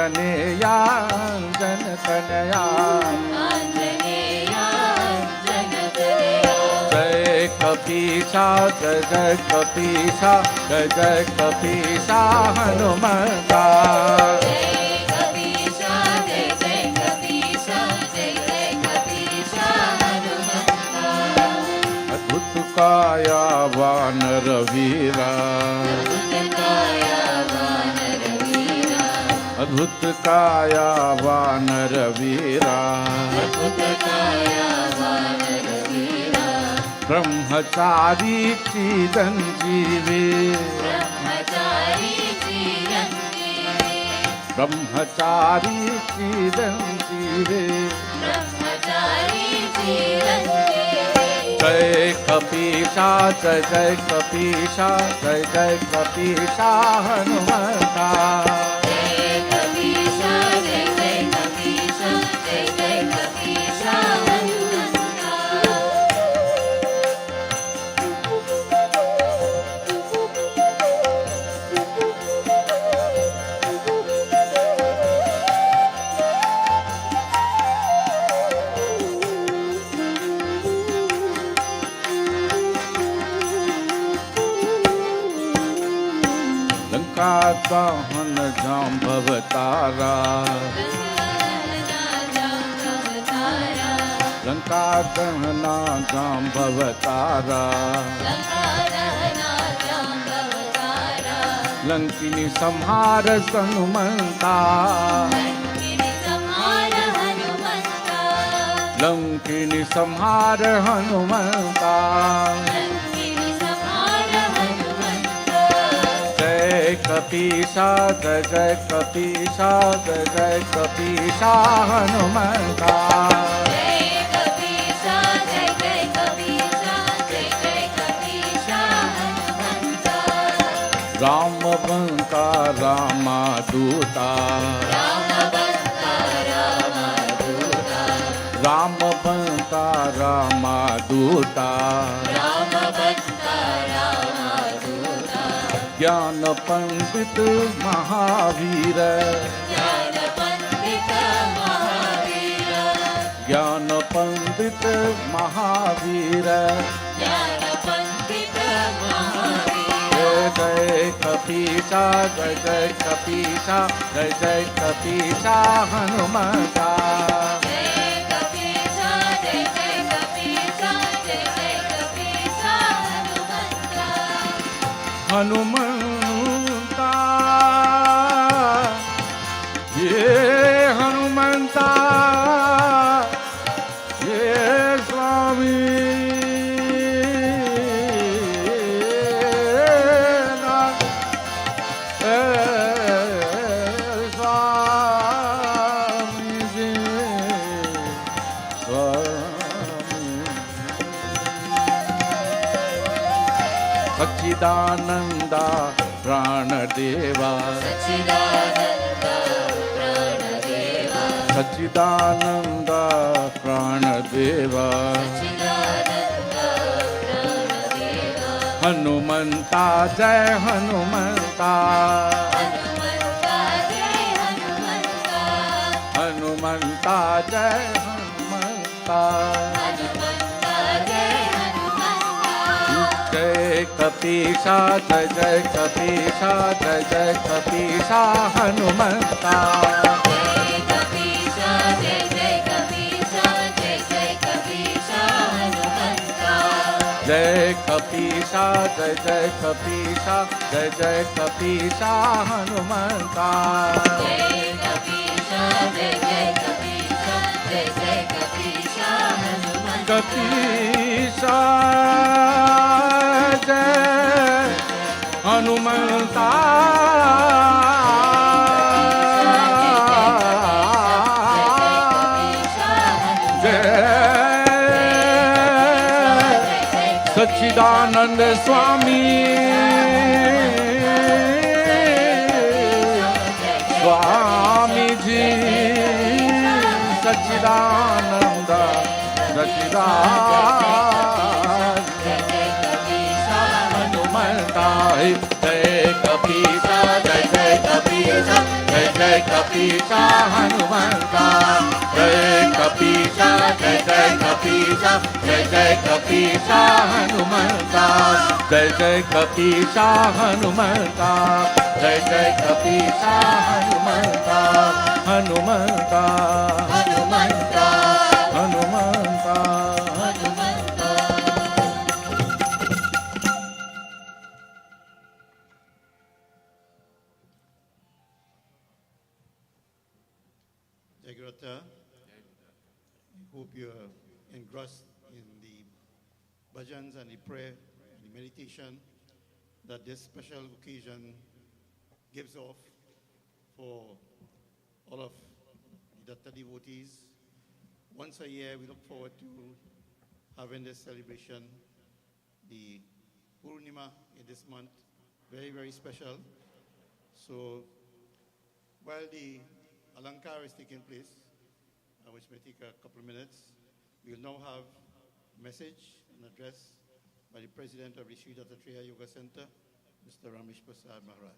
आंजनेया अंजन तनया जय कपीसा जय जय कपीसा जय जय कपीसा हनुमंता अद्भुत काया वानर वीरा अद्भुत काया वानर वीरा ब्रह्मचारी चिरंजीवी ब्रह्मचारी चिरंजीवी जय कपीसा जय जय कपीसा जय जय कपीसा हनुमंता दहन जाम्भवतारा लंका दहना जाम्भवतारा लंकिनी संहार हनुमंता लंकिनी संहार हनुमंता जय कपीसा जय जय कपीसा जय जय कपीसा हनुमंता रामबंता रामदूता रामबंता रामदूता ज्ञान पंडित महावीर ज्ञान पंडित महावीर जय जय कपीसा जय जय कपीसा जय जय कपीसा हनुमंता हनुमंता ये हनुमंता ये स्वामी सच्चिदानंदा प्राणदेवा सच्चिदानंदा प्राणदेवा हनुमंता जय हनुमंता हनुमंता जय हनुमंता जय कपीसा जय जय कपीसा जय जय कपीसा हनुमंता जय कपीसा जय जय कपीसा जय जय कपीसा हनुमंता कपीसा जय हनुमंता सच्चिदानंद स्वामी स्वामी जी सच्चिदानंद हनुमंता जय कपीसा जय जय कपीसा जय जय जय कपीसा हनुमंता, जय कपीसा, जय कपीसा, जय कपीसा हनुमंता, जय कपीसा हनुमंता, जय कपीसा Hanumanta, Hanumanta Hanumanta Hanumanta Hanumanta. Jagrata, I hope you are engrossed in the bhajans and the prayer and the meditation that this special occasion gives off for all of the Datta devotees. Once a year, we look forward to having this celebration, the Purnima in this month, very, very special. So while the Alankar is taking place, which may take a couple of minutes, we will now have a message and address by the President of the Sri Dattatreya Yoga Center, Mr. Ramesh Prasad Maharaj.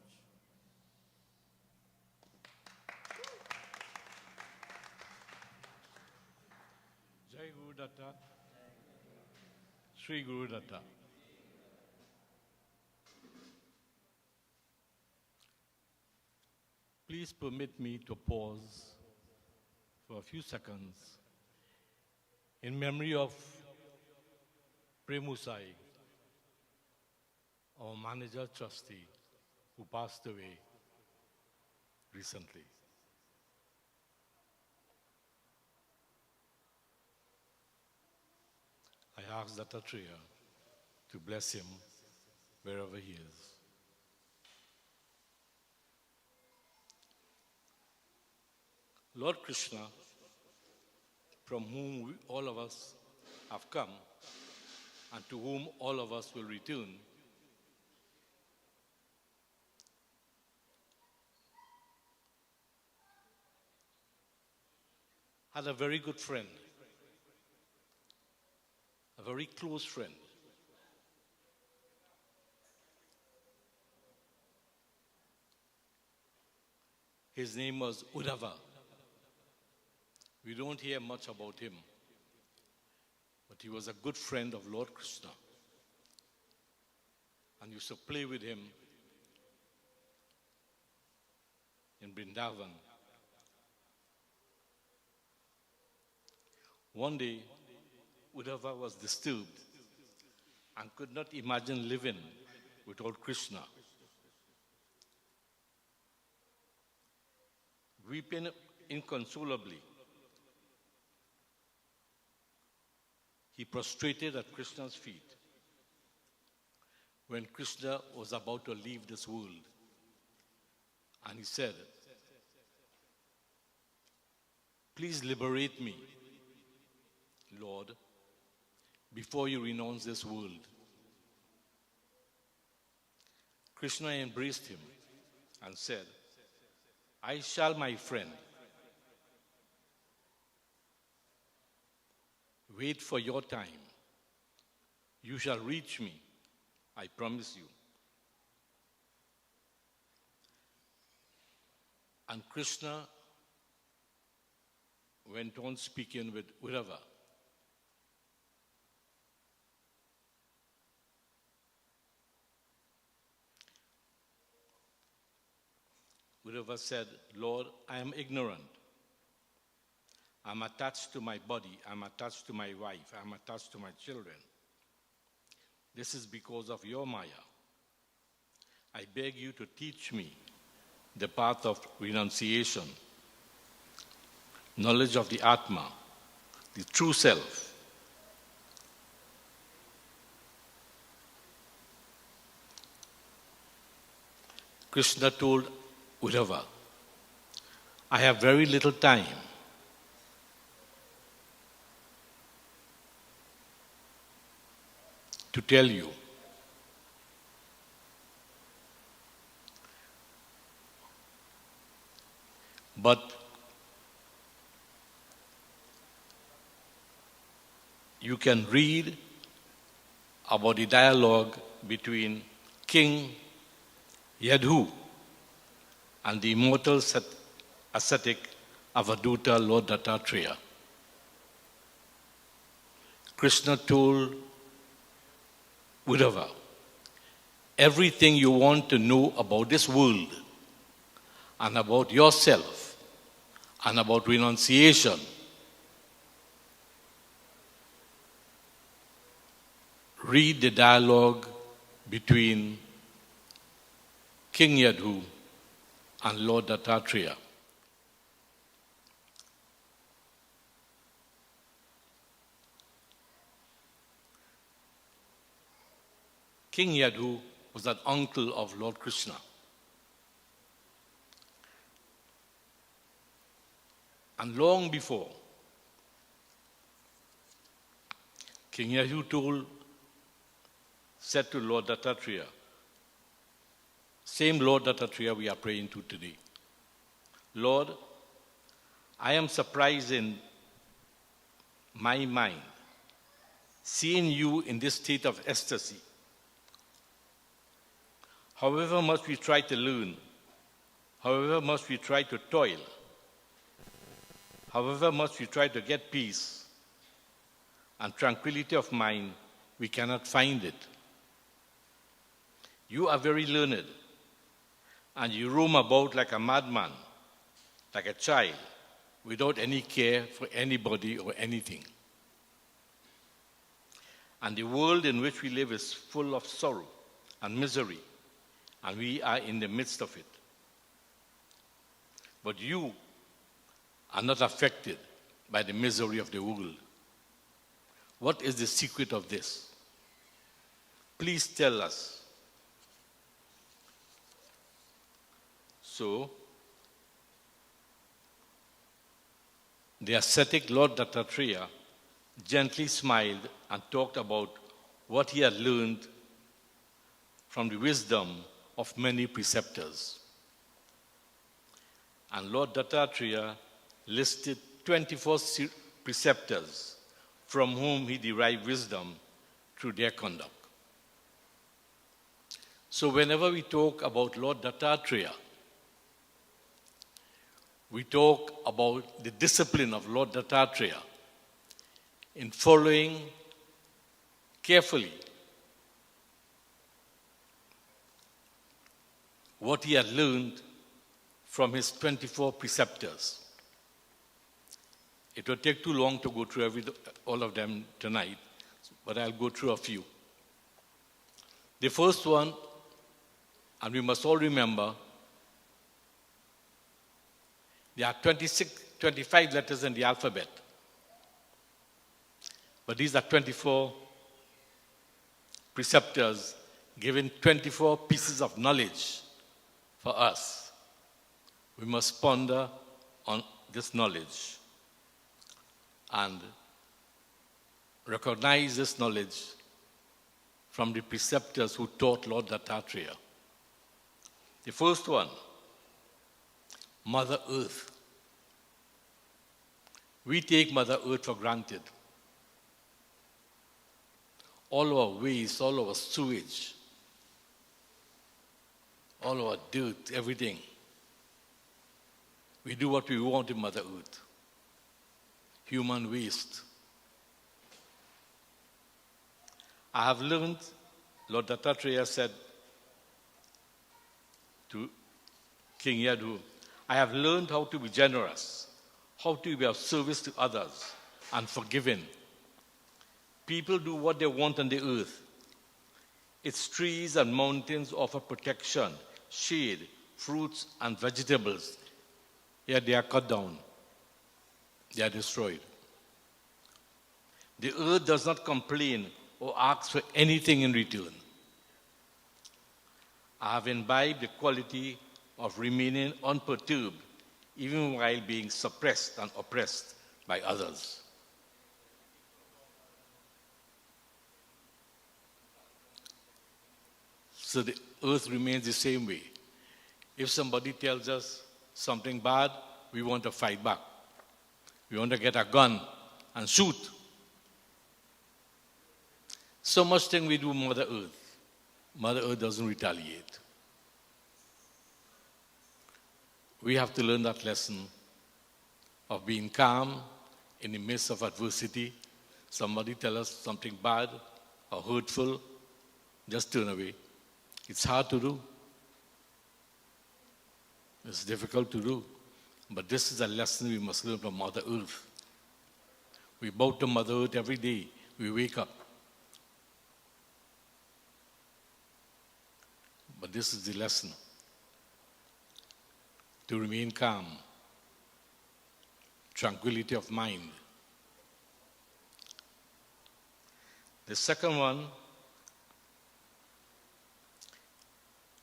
Jai Guru Datta, Sri Guru Datta. Please permit me to pause for a few seconds in memory of Premusai, our manager trustee who passed away recently. I ask Dattatreya to bless him wherever he is. Lord Krishna, from whom all of us have come and to whom all of us will return, had a very good friend, a very close friend. His name was Udhava. We don't hear much about him, but he was a good friend of Lord Krishna and used to play with him in Vrindavan. One day, Udhava was disturbed and could not imagine living without Krishna. Weeping inconsolably, he prostrated at Krishna's feet when Krishna was about to leave this world. And he said, "Please liberate me, Lord, before you renounce this world." Krishna embraced him and said, "I shall, my friend. Wait for your time. You shall reach me, I promise you." And Krishna went on speaking with Udhava. Udhava said, "Lord, I am ignorant. I'm attached to my body. I'm attached to my wife. I'm attached to my children. This is because of your Maya. I beg you to teach me the path of renunciation, knowledge of the Atma, the true self." Krishna told Udhava, "I have very little time. To tell you. But you can read about the dialogue between King Yadhu and the immortal ascetic Avadhuta Lord Dattatreya. Krishna told Udhava, everything you want to know about this world and about yourself and about renunciation, read the dialogue between King Yadhu and Lord Dattatreya. King Yadhu was an uncle of Lord Krishna. And long before, King Yadhu said to Lord Dattatreya, same Lord Dattatreya we are praying to today, Lord, I am surprised in my mind, seeing you in this state of ecstasy. However much we try to learn, however much we try to toil, however much we try to get peace and tranquility of mind, we cannot find it. You are very learned, and you roam about like a madman, like a child, without any care for anybody or anything. And the world in which we live is full of sorrow and misery, and we are in the midst of it. But you are not affected by the misery of the world. What is the secret of this? Please tell us. So, the ascetic Lord Dattatreya gently smiled and talked about what he had learned from the wisdom of many preceptors. And Lord Dattatreya listed 24 preceptors from whom he derived wisdom through their conduct. So whenever we talk about Lord Dattatreya, we talk about the discipline of Lord Dattatreya in following carefully what he had learned from his 24 preceptors. It will take too long to go through all of them tonight, but I'll go through a few. The first one, and we must all remember, there are 25 letters in the alphabet, but these are 24 preceptors giving 24 pieces of knowledge for us. We must ponder on this knowledge and recognize this knowledge from the preceptors who taught Lord Dattatreya. The first one, Mother Earth. We take Mother Earth for granted. All our waste, all our sewage, all our dirt, everything. We do what we want in Mother Earth. Human waste. I have learned, Lord Dattatreya said to King Yadhu, I have learned how to be generous, how to be of service to others, and forgiving. People do what they want on the earth. Its trees and mountains offer protection, shade, fruits, and vegetables. Yet they are cut down. They are destroyed. The earth does not complain or ask for anything in return. I have imbibed the quality of remaining unperturbed, even while being suppressed and oppressed by others. So the earth remains the same way. If somebody tells us something bad, we want to fight back. We want to get a gun and shoot. So much thing we do Mother Earth. Mother Earth doesn't retaliate. we have to learn that lesson of being calm in the midst of adversity. Somebody tell us something bad or hurtful, just turn away. It's hard to do. It's difficult to do. But this is a lesson we must learn from Mother Earth. We bow to Mother Earth every day. We wake up. But this is the lesson. To remain calm. Tranquility of mind. The second one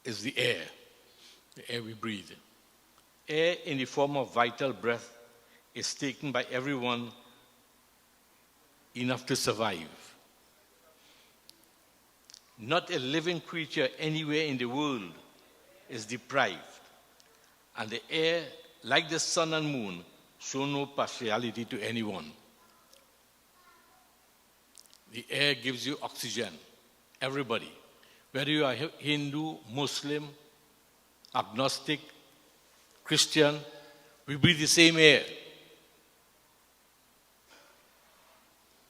is the air we breathe. Air in the form of vital breath is taken by everyone enough to survive. Not a living creature anywhere in the world is deprived. And the air, like the sun and moon, show no partiality to anyone. The air gives you oxygen, everybody. Whether you are Hindu, Muslim, agnostic, Christian, we breathe the same air.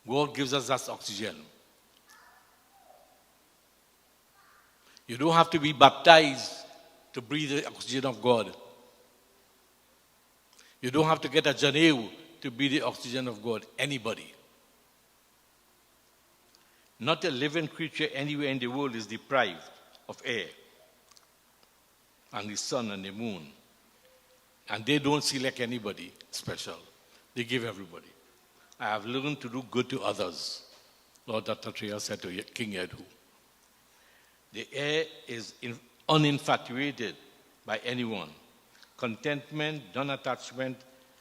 God gives us that oxygen. You don't have to be baptized to breathe the oxygen of God. You don't have to get a Janeu to breathe the oxygen of God. Anybody. Not a living creature anywhere in the world is deprived of air and the sun and the moon. And they don't select anybody special. They give everybody. I have learned to do good to others. Lord Dattatreya said to King Yadu. The air is uninfatuated by anyone. Contentment, non-attachment,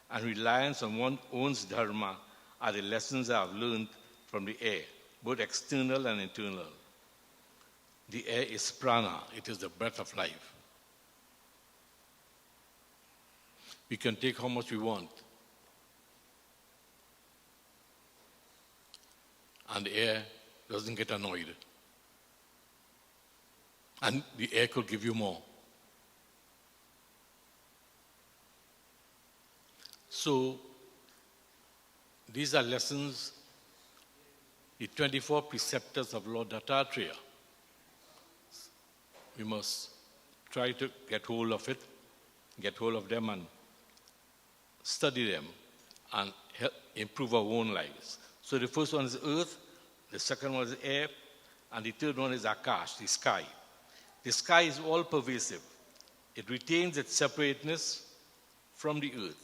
and reliance on one's own dharma are the lessons I have learned from the air, both external and internal. The air is prana. It is the breath of life. We can take how much we want. And the air doesn't get annoyed. And the air could give you more. So, these are lessons, the 24 preceptors of Lord Dattatreya. We must try to get hold of it, get hold of them and study them and help improve our own lives. So the first one is earth, the second one is air, and the third one is akash, the sky. The sky is all-pervasive. It retains its separateness from the earth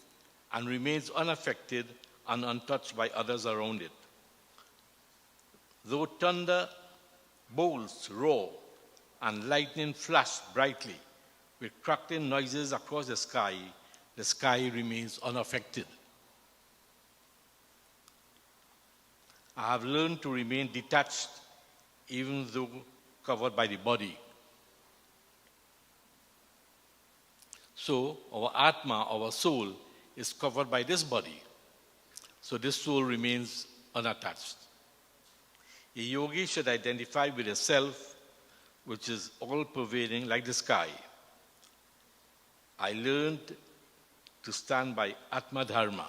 and remains unaffected and untouched by others around it. Though thunder bolts roar and lightning flash brightly with crackling noises across the sky remains unaffected. I have learned to remain detached even though covered by the body. So our Atma, our soul, is covered by this body. So this soul remains unattached. A yogi should identify with a self which is all-pervading like the sky. I learned to stand by Atma Dharma,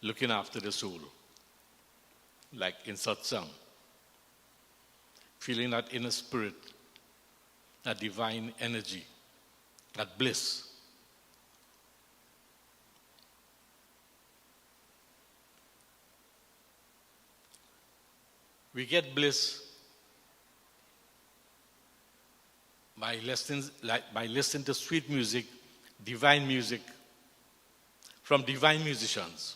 looking after the soul, like in satsang, feeling that inner spirit, that divine energy, that bliss. We get bliss by listening to sweet music, divine music, from divine musicians.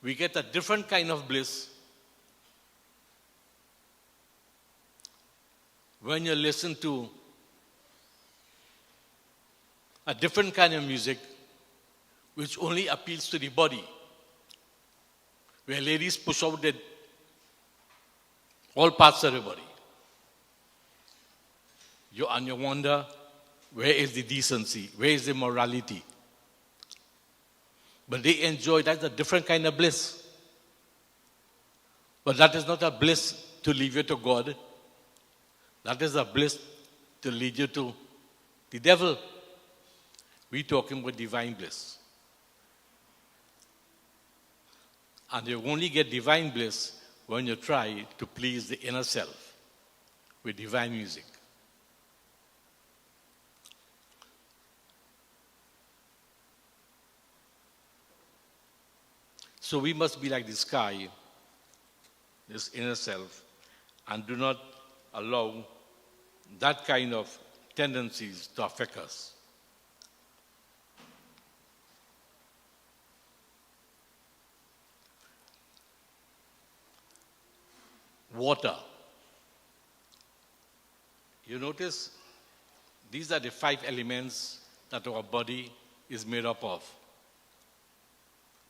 We get a different kind of bliss when you listen to a different kind of music which only appeals to the body, where ladies push out all parts of the body. You wonder, where is the decency? Where is the morality? But they enjoy, that's a different kind of bliss. But that is not a bliss to lead you to God. That is a bliss to lead you to The devil, we talking about divine bliss. And you only get divine bliss when you try to please the inner self with divine music. So we must be like the sky, this inner self, and do not allow that kind of tendencies to affect us. Water. You notice these are the 5 elements that our body is made up of.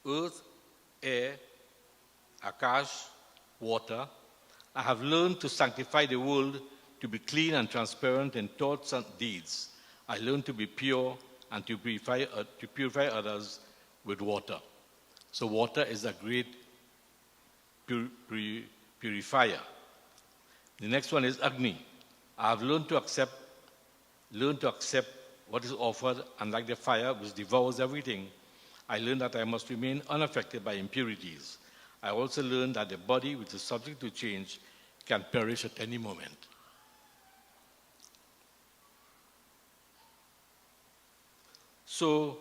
Earth, air, akash, water. I have learned to sanctify the world to be clean and transparent in thoughts and deeds. I learned to be pure and to purify others with water. So water is a great purifier. The next one is Agni. I have learned to accept what is offered, and like the fire which devours everything, I learned that I must remain unaffected by impurities. I also learned that the body, which is subject to change, can perish at any moment. So,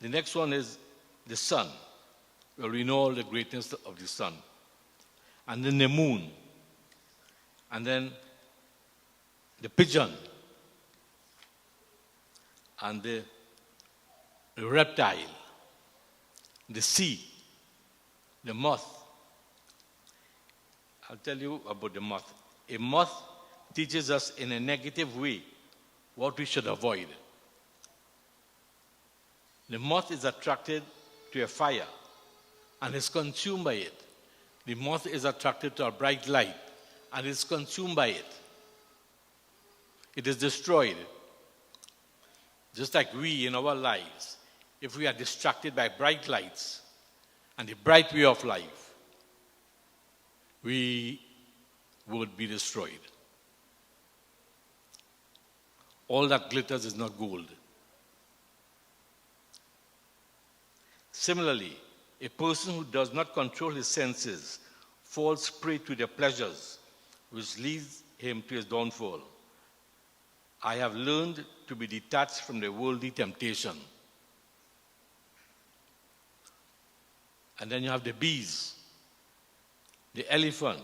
the next one is the sun. Well, we know all the greatness of the sun. And then the moon. And then the pigeon. And the reptile. The sea. The moth. I'll tell you about the moth. A moth teaches us in a negative way what we should avoid. The moth is attracted to a fire and is consumed by it. The moth is attracted to a bright light and is consumed by it. It is destroyed. Just like we in our lives, if we are distracted by bright lights and the bright way of life, we would be destroyed. All that glitters is not gold. Similarly, a person who does not control his senses falls prey to their pleasures, which leads him to his downfall. I have learned to be detached from the worldly temptation. And then you have the bees, the elephant,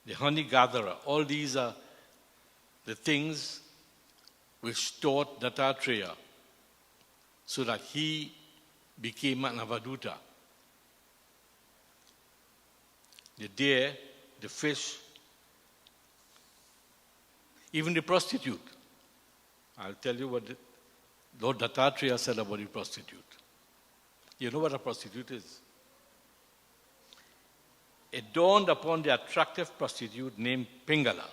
the honey gatherer. All these are the things which taught Dattatreya so that he became an avaduta. The deer, the fish, even the prostitute. I'll tell you what Lord Dattatreya said about the prostitute. You know what a prostitute is? It dawned upon the attractive prostitute named Pingala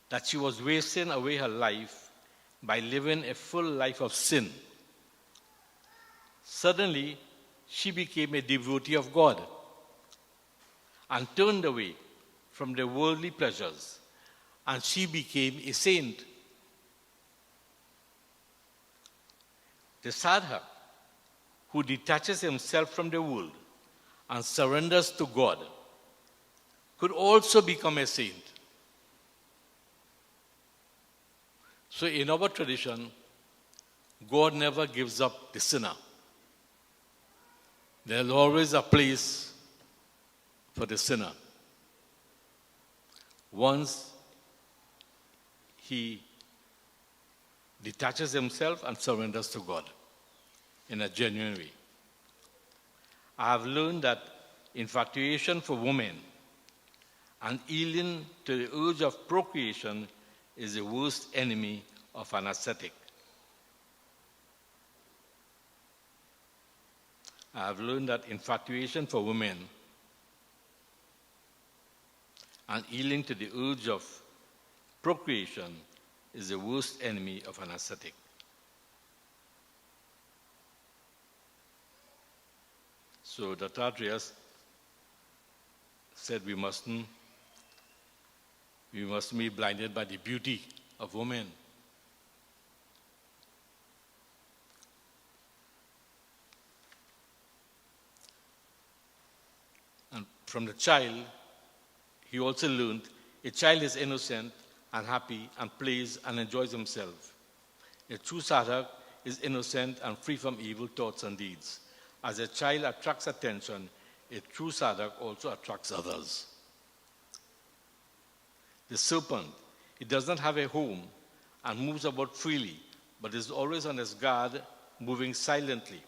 that she was wasting away her life by living a full life of sin. Suddenly, she became a devotee of God and turned away from the worldly pleasures, and she became a saint. The sadhak, who detaches himself from the world and surrenders to God, could also become a saint. So in our tradition, God never gives up the sinner. There's always a place for the sinner. Once he detaches himself and surrenders to God in a genuine way. I have learned that infatuation for women and yielding to the urge of procreation is the worst enemy of an ascetic. I have learned that infatuation for women and yielding to the urge of procreation is the worst enemy of an ascetic. So Dattatreya said we mustn't be blinded by the beauty of women. And from the child, he also learned a child is innocent and happy and plays and enjoys himself. A true sadhak is innocent and free from evil thoughts and deeds. As a child attracts attention, a true sadhak also attracts others. The serpent, it does not have a home and moves about freely, but is always on its guard, moving silently.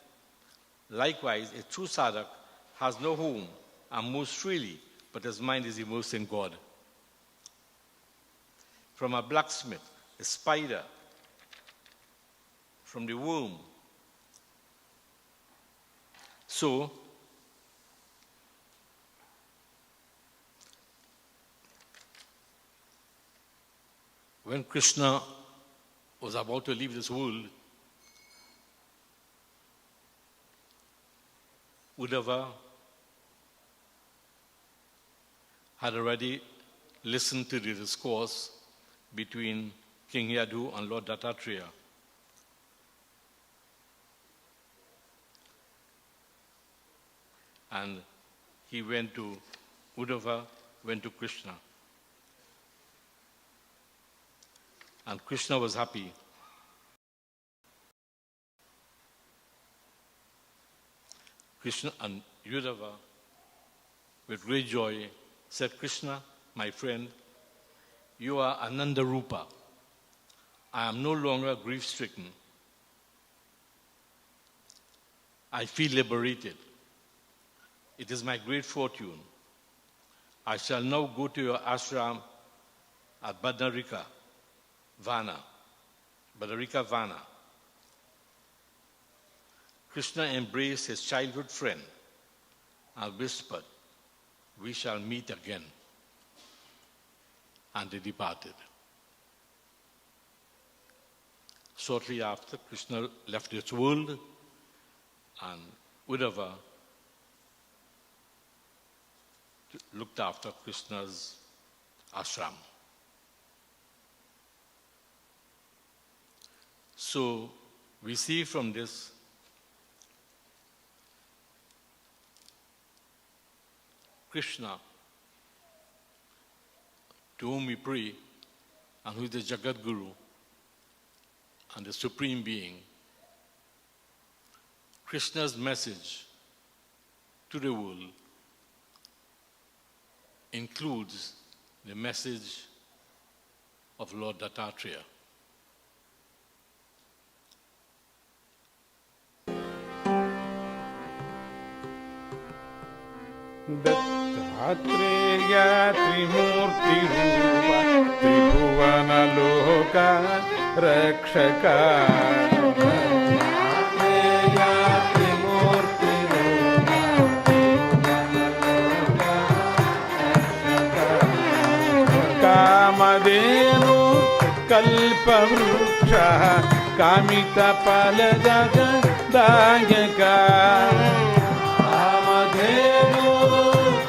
Likewise, a true sadhak has no home and moves freely, but his mind is immersed in God. From a blacksmith, a spider, from the womb. So, when Krishna was about to leave this world, Udhava had already listened to the discourse between King Yadu and Lord Dattatreya. And Udhava went to Krishna. And Krishna was happy. Krishna and Udhava, with great joy, said, Krishna, my friend, you are Ananda Rupa. I am no longer grief-stricken. I feel liberated. It is my great fortune. I shall now go to your ashram at Badarika Vana. Krishna embraced his childhood friend and whispered, we shall meet again. And they departed. Shortly after, Krishna left this world and Udhava looked after Krishna's ashram. So we see from this Krishna, to whom we pray, and who is the Jagat Guru and the Supreme Being, Krishna's message to the world includes the message of Lord Dattatreya. Dattatreya Trimurti Rupa Tribhuvana Loka Rakshaka. Dattatreya Trimurti Rupa Tribhuvana Loka Rakshaka. Kamadenu Kalpavruksha Kamita Paladaga Dayaka.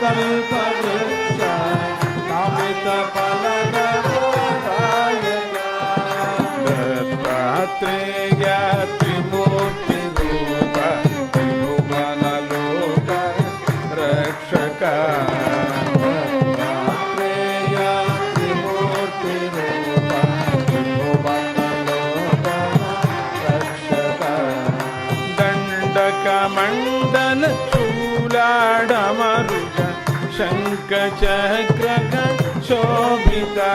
Kalpavruksha Kamita Paladayaka. Dattatreya Trimurti Rupa Tribhuvana Loka Rakshaka. Dattatreya Trimurti Rupa Tribhuvana Loka Rakshaka. Dandaka Mandala Chuladamaruja Shankachakra Shobhita.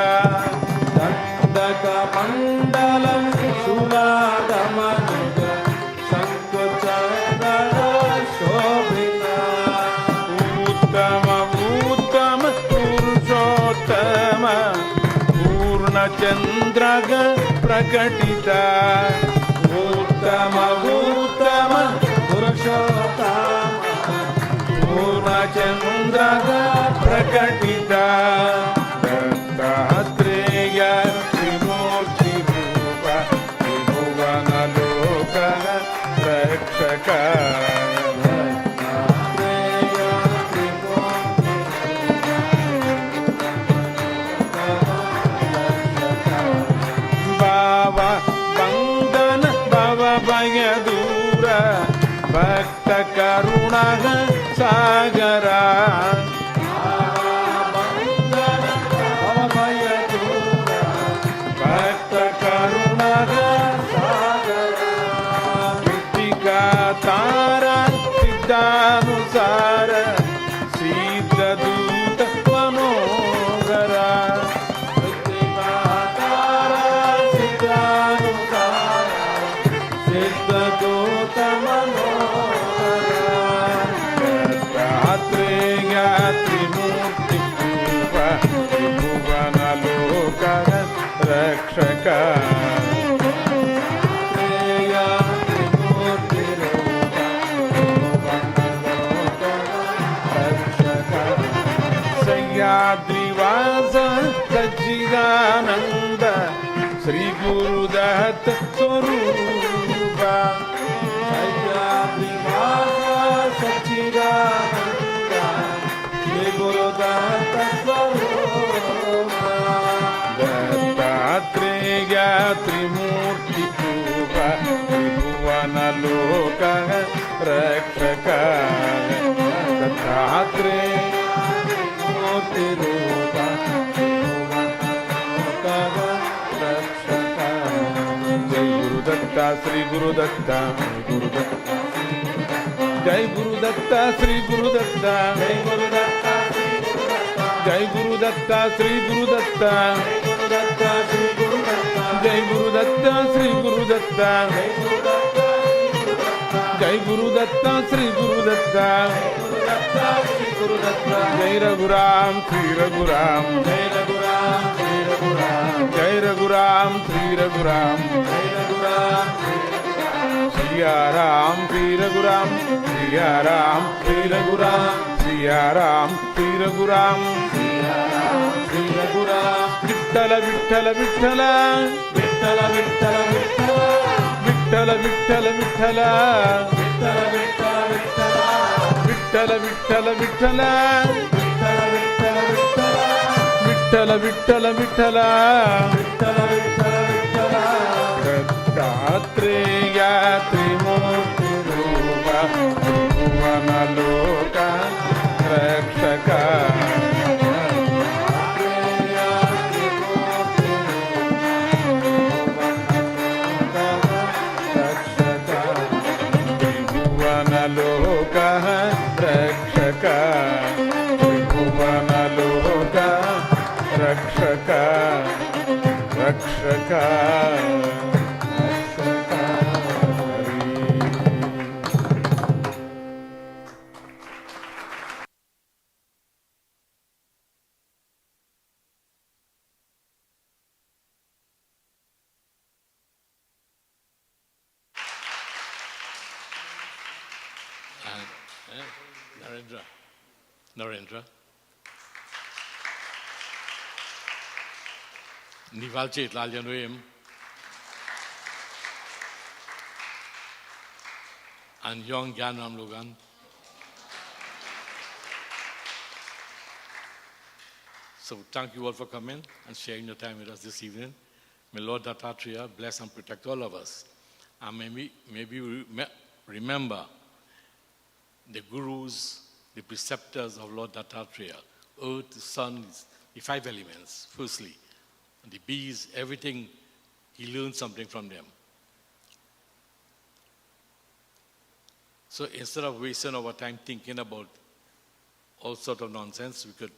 Dandaka Mandalam Chuladamaruja Shankachakra Shobhita. Uttama Uttama Purushottama Purna Chandraga Prakatita. Uttama Uttama Purushottama Purna Chandraga Prakatita. Dattatreya Trimurti Rupa Tribhuvana Loka Rakshaka. Dattatreya Trimurti Rupa Sagara Bhakta Karunaga Sagara Kritika Tara Siddhanusara Siddha Duta Manogara Kritika Tara Siddhanusara Siddha Duta Manogara Dattatreya Trimurti Rupa Tribhuvana Loka Rakshaka Dattatreya Trimurti Rupa Tribhuvana Loka Rakshaka Sahyadrivasa Sajjidananda Sri Guru Datta Swarupa Sahyadrivasa Sajjidananda Sri Guru Datta Swarupa Dattatreya Trimurti Rupa Tribhuvana Loka Rakshaka Dattatreya Trimurti Rupa Tribhuvana Loka Rakshaka Jai Guru Datta Sri Guru Datta Guru Datta Jai Guru Datta Sri Guru Datta Jai Guru Datta Sri Guru Datta Jai Guru Datta Sri Guru Datta Jai Guru Datta Sri Guru Datta Jai Raghuram Sri Raghuram Jai Raghuram Sri Raghuram Siya Ram Sri Raghuram Siya Ram Sri Raghuram Siya Ram Sri Raghuram Sri Raghuram Vittala Vittala Vittala Vittala Vittala Vittala Vittala Vittala Vittala Vittala Vittala Vittala Vittala Vittala Dattatreya Trimurti Rupa Tribhuvana Loka Rakshaka Tribhuvana Loka Rakshaka Tribhuvana Loka Rakshaka Rakshaka Narendra. Nivalchet Laljanuim. And young Gyanam Logan. So thank you all for coming and sharing your time with us this evening. May Lord Dattatreya bless and protect all of us. And maybe remember the gurus, the preceptors of Lord Dattatreya, earth, the sun, the five elements, firstly, the bees, everything, he learned something from them. So instead of wasting our time thinking about all sorts of nonsense, we could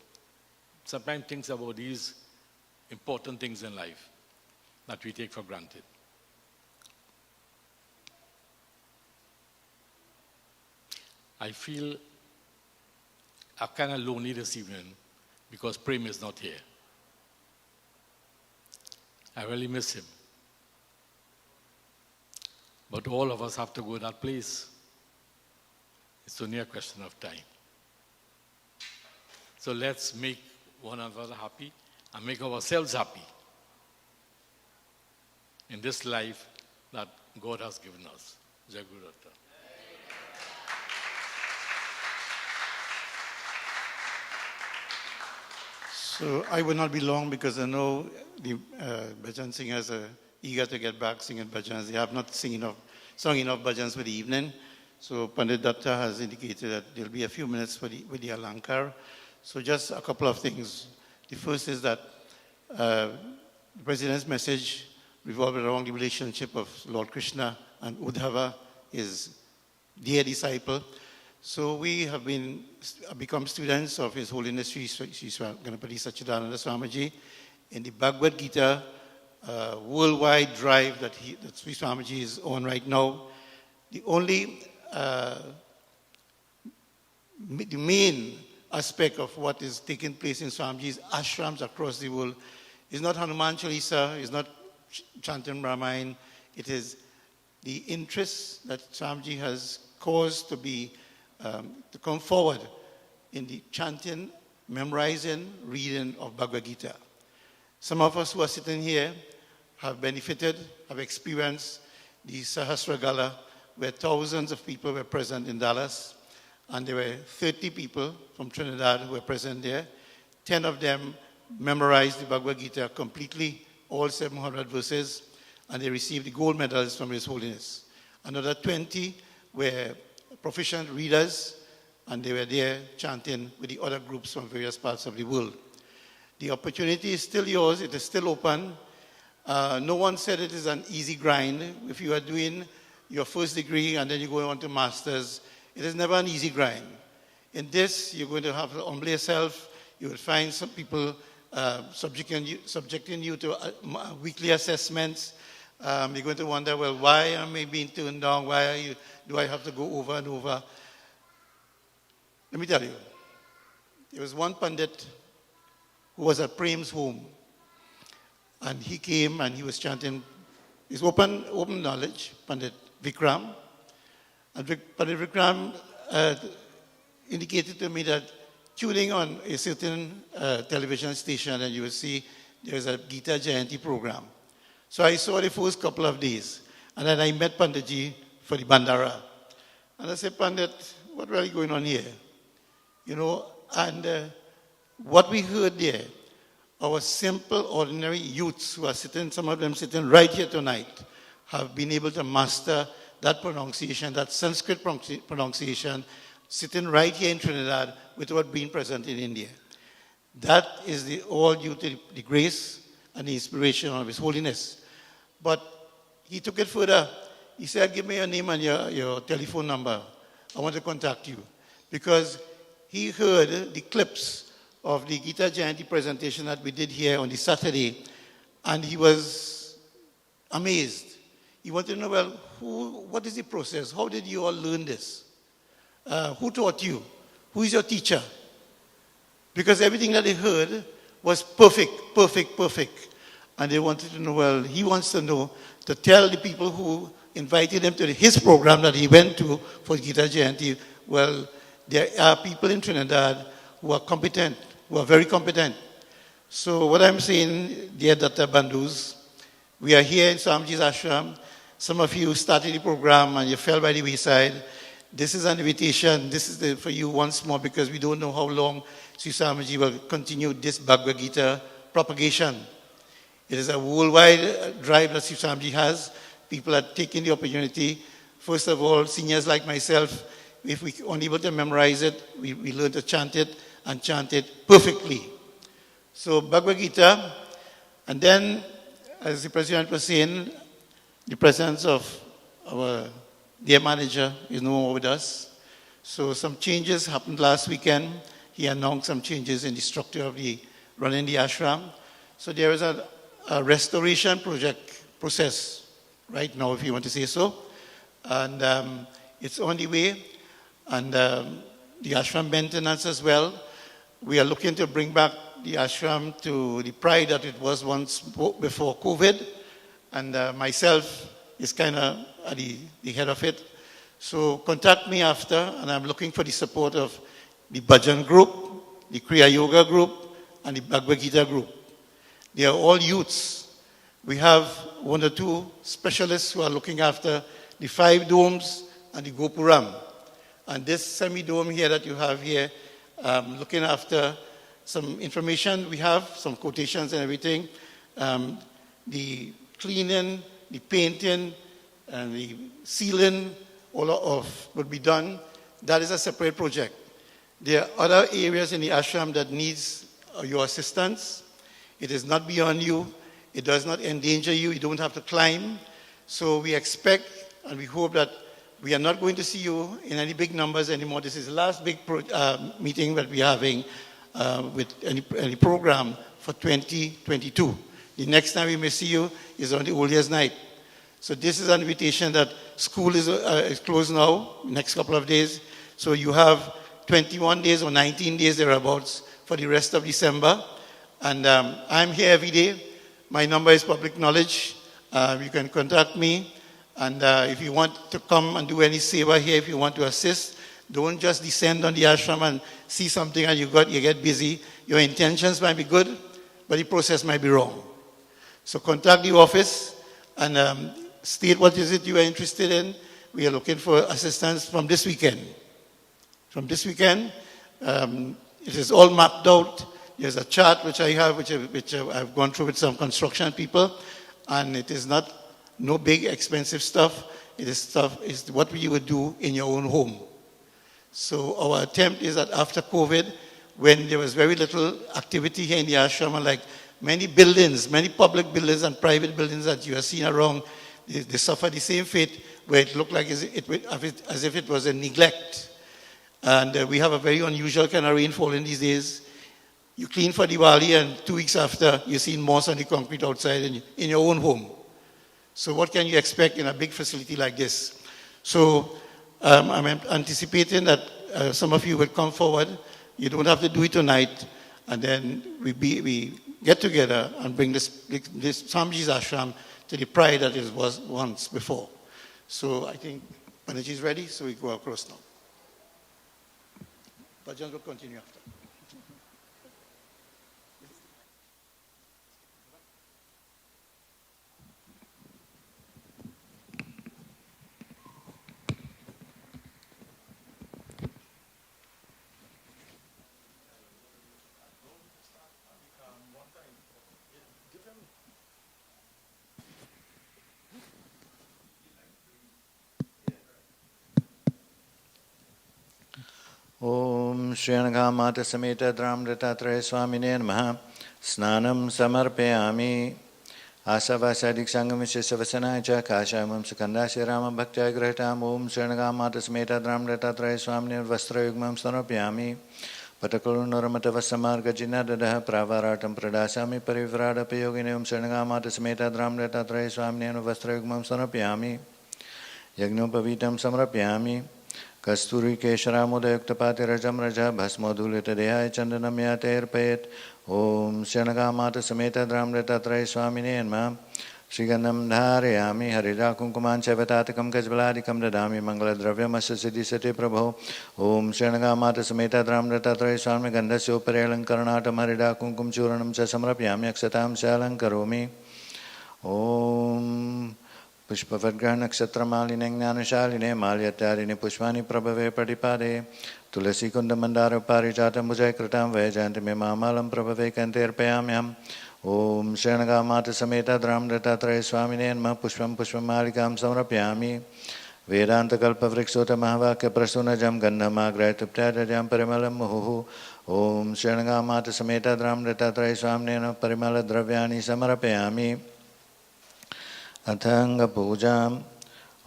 sometimes think about these important things in life that we take for granted. I feel I'm kind of lonely this evening because Prem is not here. I really miss him. But all of us have to go to that place. It's only a question of time. So let's make one another happy and make ourselves happy in this life that God has given us. Jai Guru Datta. So I will not be long because I know the bhajan singers are eager to get back singing bhajans. They have not sung enough bhajans for the evening. So Pandit Datta has indicated that there'll be a few minutes with the Alankar. So just a couple of things. The first is that the President's message revolved around the relationship of Lord Krishna and Udhava, his dear disciple. So we have become students of His Holiness Sri Ganapati Sachidananda Swamiji in the Bhagavad Gita worldwide drive that Sri Swamiji is on right now. The only, the main aspect of what is taking place in Swamiji's ashrams across the world is not Hanuman Chalisa, is not chanting Ramayana. It is the interest that Swamiji has caused to be to come forward in the chanting, memorizing, reading of Bhagavad Gita. Some of us who are sitting here have benefited, have experienced the Sahasra Gala, where thousands of people were present in Dallas, and there were 30 people from Trinidad who were present there. 10 of them memorized the Bhagavad Gita completely, all 700 verses, and they received the gold medals from His Holiness. Another 20 were proficient readers, and they were there chanting with the other groups from various parts of the world. The opportunity is still yours. It is still open. No one said it is an easy grind. If you are doing your first degree and then you go on to master's, it is never an easy grind. In this, you're going to have to humble yourself. You will find some people subjecting you to weekly assessments. You're going to wonder, well, why am I being turned down? Do I have to go over and over? Let me tell you, there was one Pandit who was at Prem's home, and he came and he was chanting his open knowledge, Pandit Vikram. And Pandit Vikram indicated to me that tuning on a certain television station and you will see there's a Datta Jayanti program. So I saw the first couple of days, and then I met Panditji for the Bandara. And I said, Pandit, what really going on here? You know, and what we heard there, our simple, ordinary youths who are sitting, some of them sitting right here tonight, have been able to master that pronunciation, that Sanskrit pronunciation, sitting right here in Trinidad without being present in India. That is all due to the grace and the inspiration of His Holiness. But he took it further. He said, give me your name and your telephone number. I want to contact you. Because he heard the clips of the Datta Jayanti presentation that we did here on the Saturday, and he was amazed. He wanted to know, well, what is the process? How did you all learn this? Who taught you? Who is your teacher? Because everything that they heard was perfect. And they wanted to know, well, he wants to know, to tell the people who invited him to his program that he went to for Datta Jayanti, well, there are people in Trinidad who are competent, who are very competent. So what I'm saying, dear Datta Bandhus, we are here in Swamiji's ashram. Some of you started the program and you fell by the wayside. This is an invitation. This is for you once more, because we don't know how long Sri Swamiji will continue this Bhagavad Gita propagation. It is a worldwide drive that Sri Swamiji has. People are taking the opportunity. First of all, seniors like myself, if we are unable to memorize it, we learn to chant it and chant it perfectly. So Bhagavad Gita, and then, as the President was saying, the presence of our dear manager is no more with us. So some changes happened last weekend. He announced some changes in the structure of running the ashram. So there is a restoration process right now, if you want to say so. And it's on the way. And the ashram maintenance as well. We are looking to bring back the ashram to the pride that it was once before COVID. And myself is kind of at the head of it. So contact me after, and I'm looking for the support of the Bhajan group, the Kriya Yoga group, and the Bhagavad Gita group. They are all youths. We have one or two specialists who are looking after the 5 domes and the Gopuram. And this semi-dome here that you have here, looking after some information we have, some quotations and everything, the cleaning, the painting, and the sealing all of would be done. That is a separate project. There are other areas in the ashram that needs your assistance. It is not beyond you. It does not endanger you. You don't have to climb. So we expect and we hope that we are not going to see you in any big numbers anymore. This is the last big meeting that we are having with any program for 2022. The next time we may see you is on the Old Year's night. So this is an invitation that school is closed now, next couple of days. So you have 21 days or 19 days thereabouts for the rest of December. And I'm here every day. My number is public knowledge. You can contact me. And if you want to come and do any seva here, if you want to assist, don't just descend on the ashram and see something and you get busy. Your intentions might be good, but the process might be wrong. So contact the office and state what is it you are interested in. We are looking for assistance from this weekend. From this weekend, it is all mapped out. There's a chart which I have, which I've gone through with some construction people, and it is no big expensive stuff. It is what you would do in your own home. So our attempt is that after COVID, when there was very little activity here in the ashram, like many buildings, many public buildings and private buildings that you have seen around, they suffer the same fate where it looked like as if it was a neglect. And we have a very unusual kind of rainfall in these days. You clean for Diwali and 2 weeks after, you see moss on the concrete outside in your own home. So what can you expect in a big facility like this? So I'm anticipating that some of you will come forward. You don't have to do it tonight. And then we get together and bring this Swamiji's ashram to the pride that it was once before. So I think Banerjee is ready, so we go across now. Bhajan will continue after. Om Shriyanaghamata Sameta Dram Dattatreya Swamine Namaha Snanam Samarpayami Asavasadik Sangamisya Savasanaja Kashamam Sukandasya Rama Bhaktya Grahitam Om Shriyanaghamata Sameta Dram Dattatreya Swamine Vastra Yugmam Sanapyami Patakulunaramatava Samarga Jinadadaha Pravaratam Pradasami Parivrada Payogine Om Shriyanaghamata Sameta Dram Dattatreya Swamine Vastra Yugmam Sanapyami Yagnopavitam Samarapyami Kasturi Kesharamudayuktapati Rajam Raja Bhasmodhulita Dehaya Chandanam Yaterpayet Om Shyanaghamata Sameta Dram Dattatreya Swamine Namaha Shrigandham Dharayami Harira Kunkuman Chevatatakam Kajbaladikam Dadami Mangala Dravyamasa Siddhi Sati Prabho Om Shyanaghamata Sameta Dram Dattatreya Swami Gandhasya Uparelankaranatam Harira Kunkum Churanam Cha Samrapyami Aksatam Shalankaromi Om Pushpavarga Nakshatramaline Gnanashaline Malyatarine Pushvani Prabhave Pradipade Tulasi Kundamandara Parijata Mujay Kratam Vajantime Mamalam Prabhave Kanterpayamyam Om Shyanaghamata Sameta Dram Dattatreya Swamine Namaha Pushpam Pushpamalikam Samrapyami Vedanta Kalpa Vriksota Mahavakya Prasunajam Gandhamagrayatuptadajam Parimalam Muhuhu Om Shyanaghamata Sameta Dram Dattatreya Swamine Namaha Parimala Dravyani Samarapyami Athanga Pujam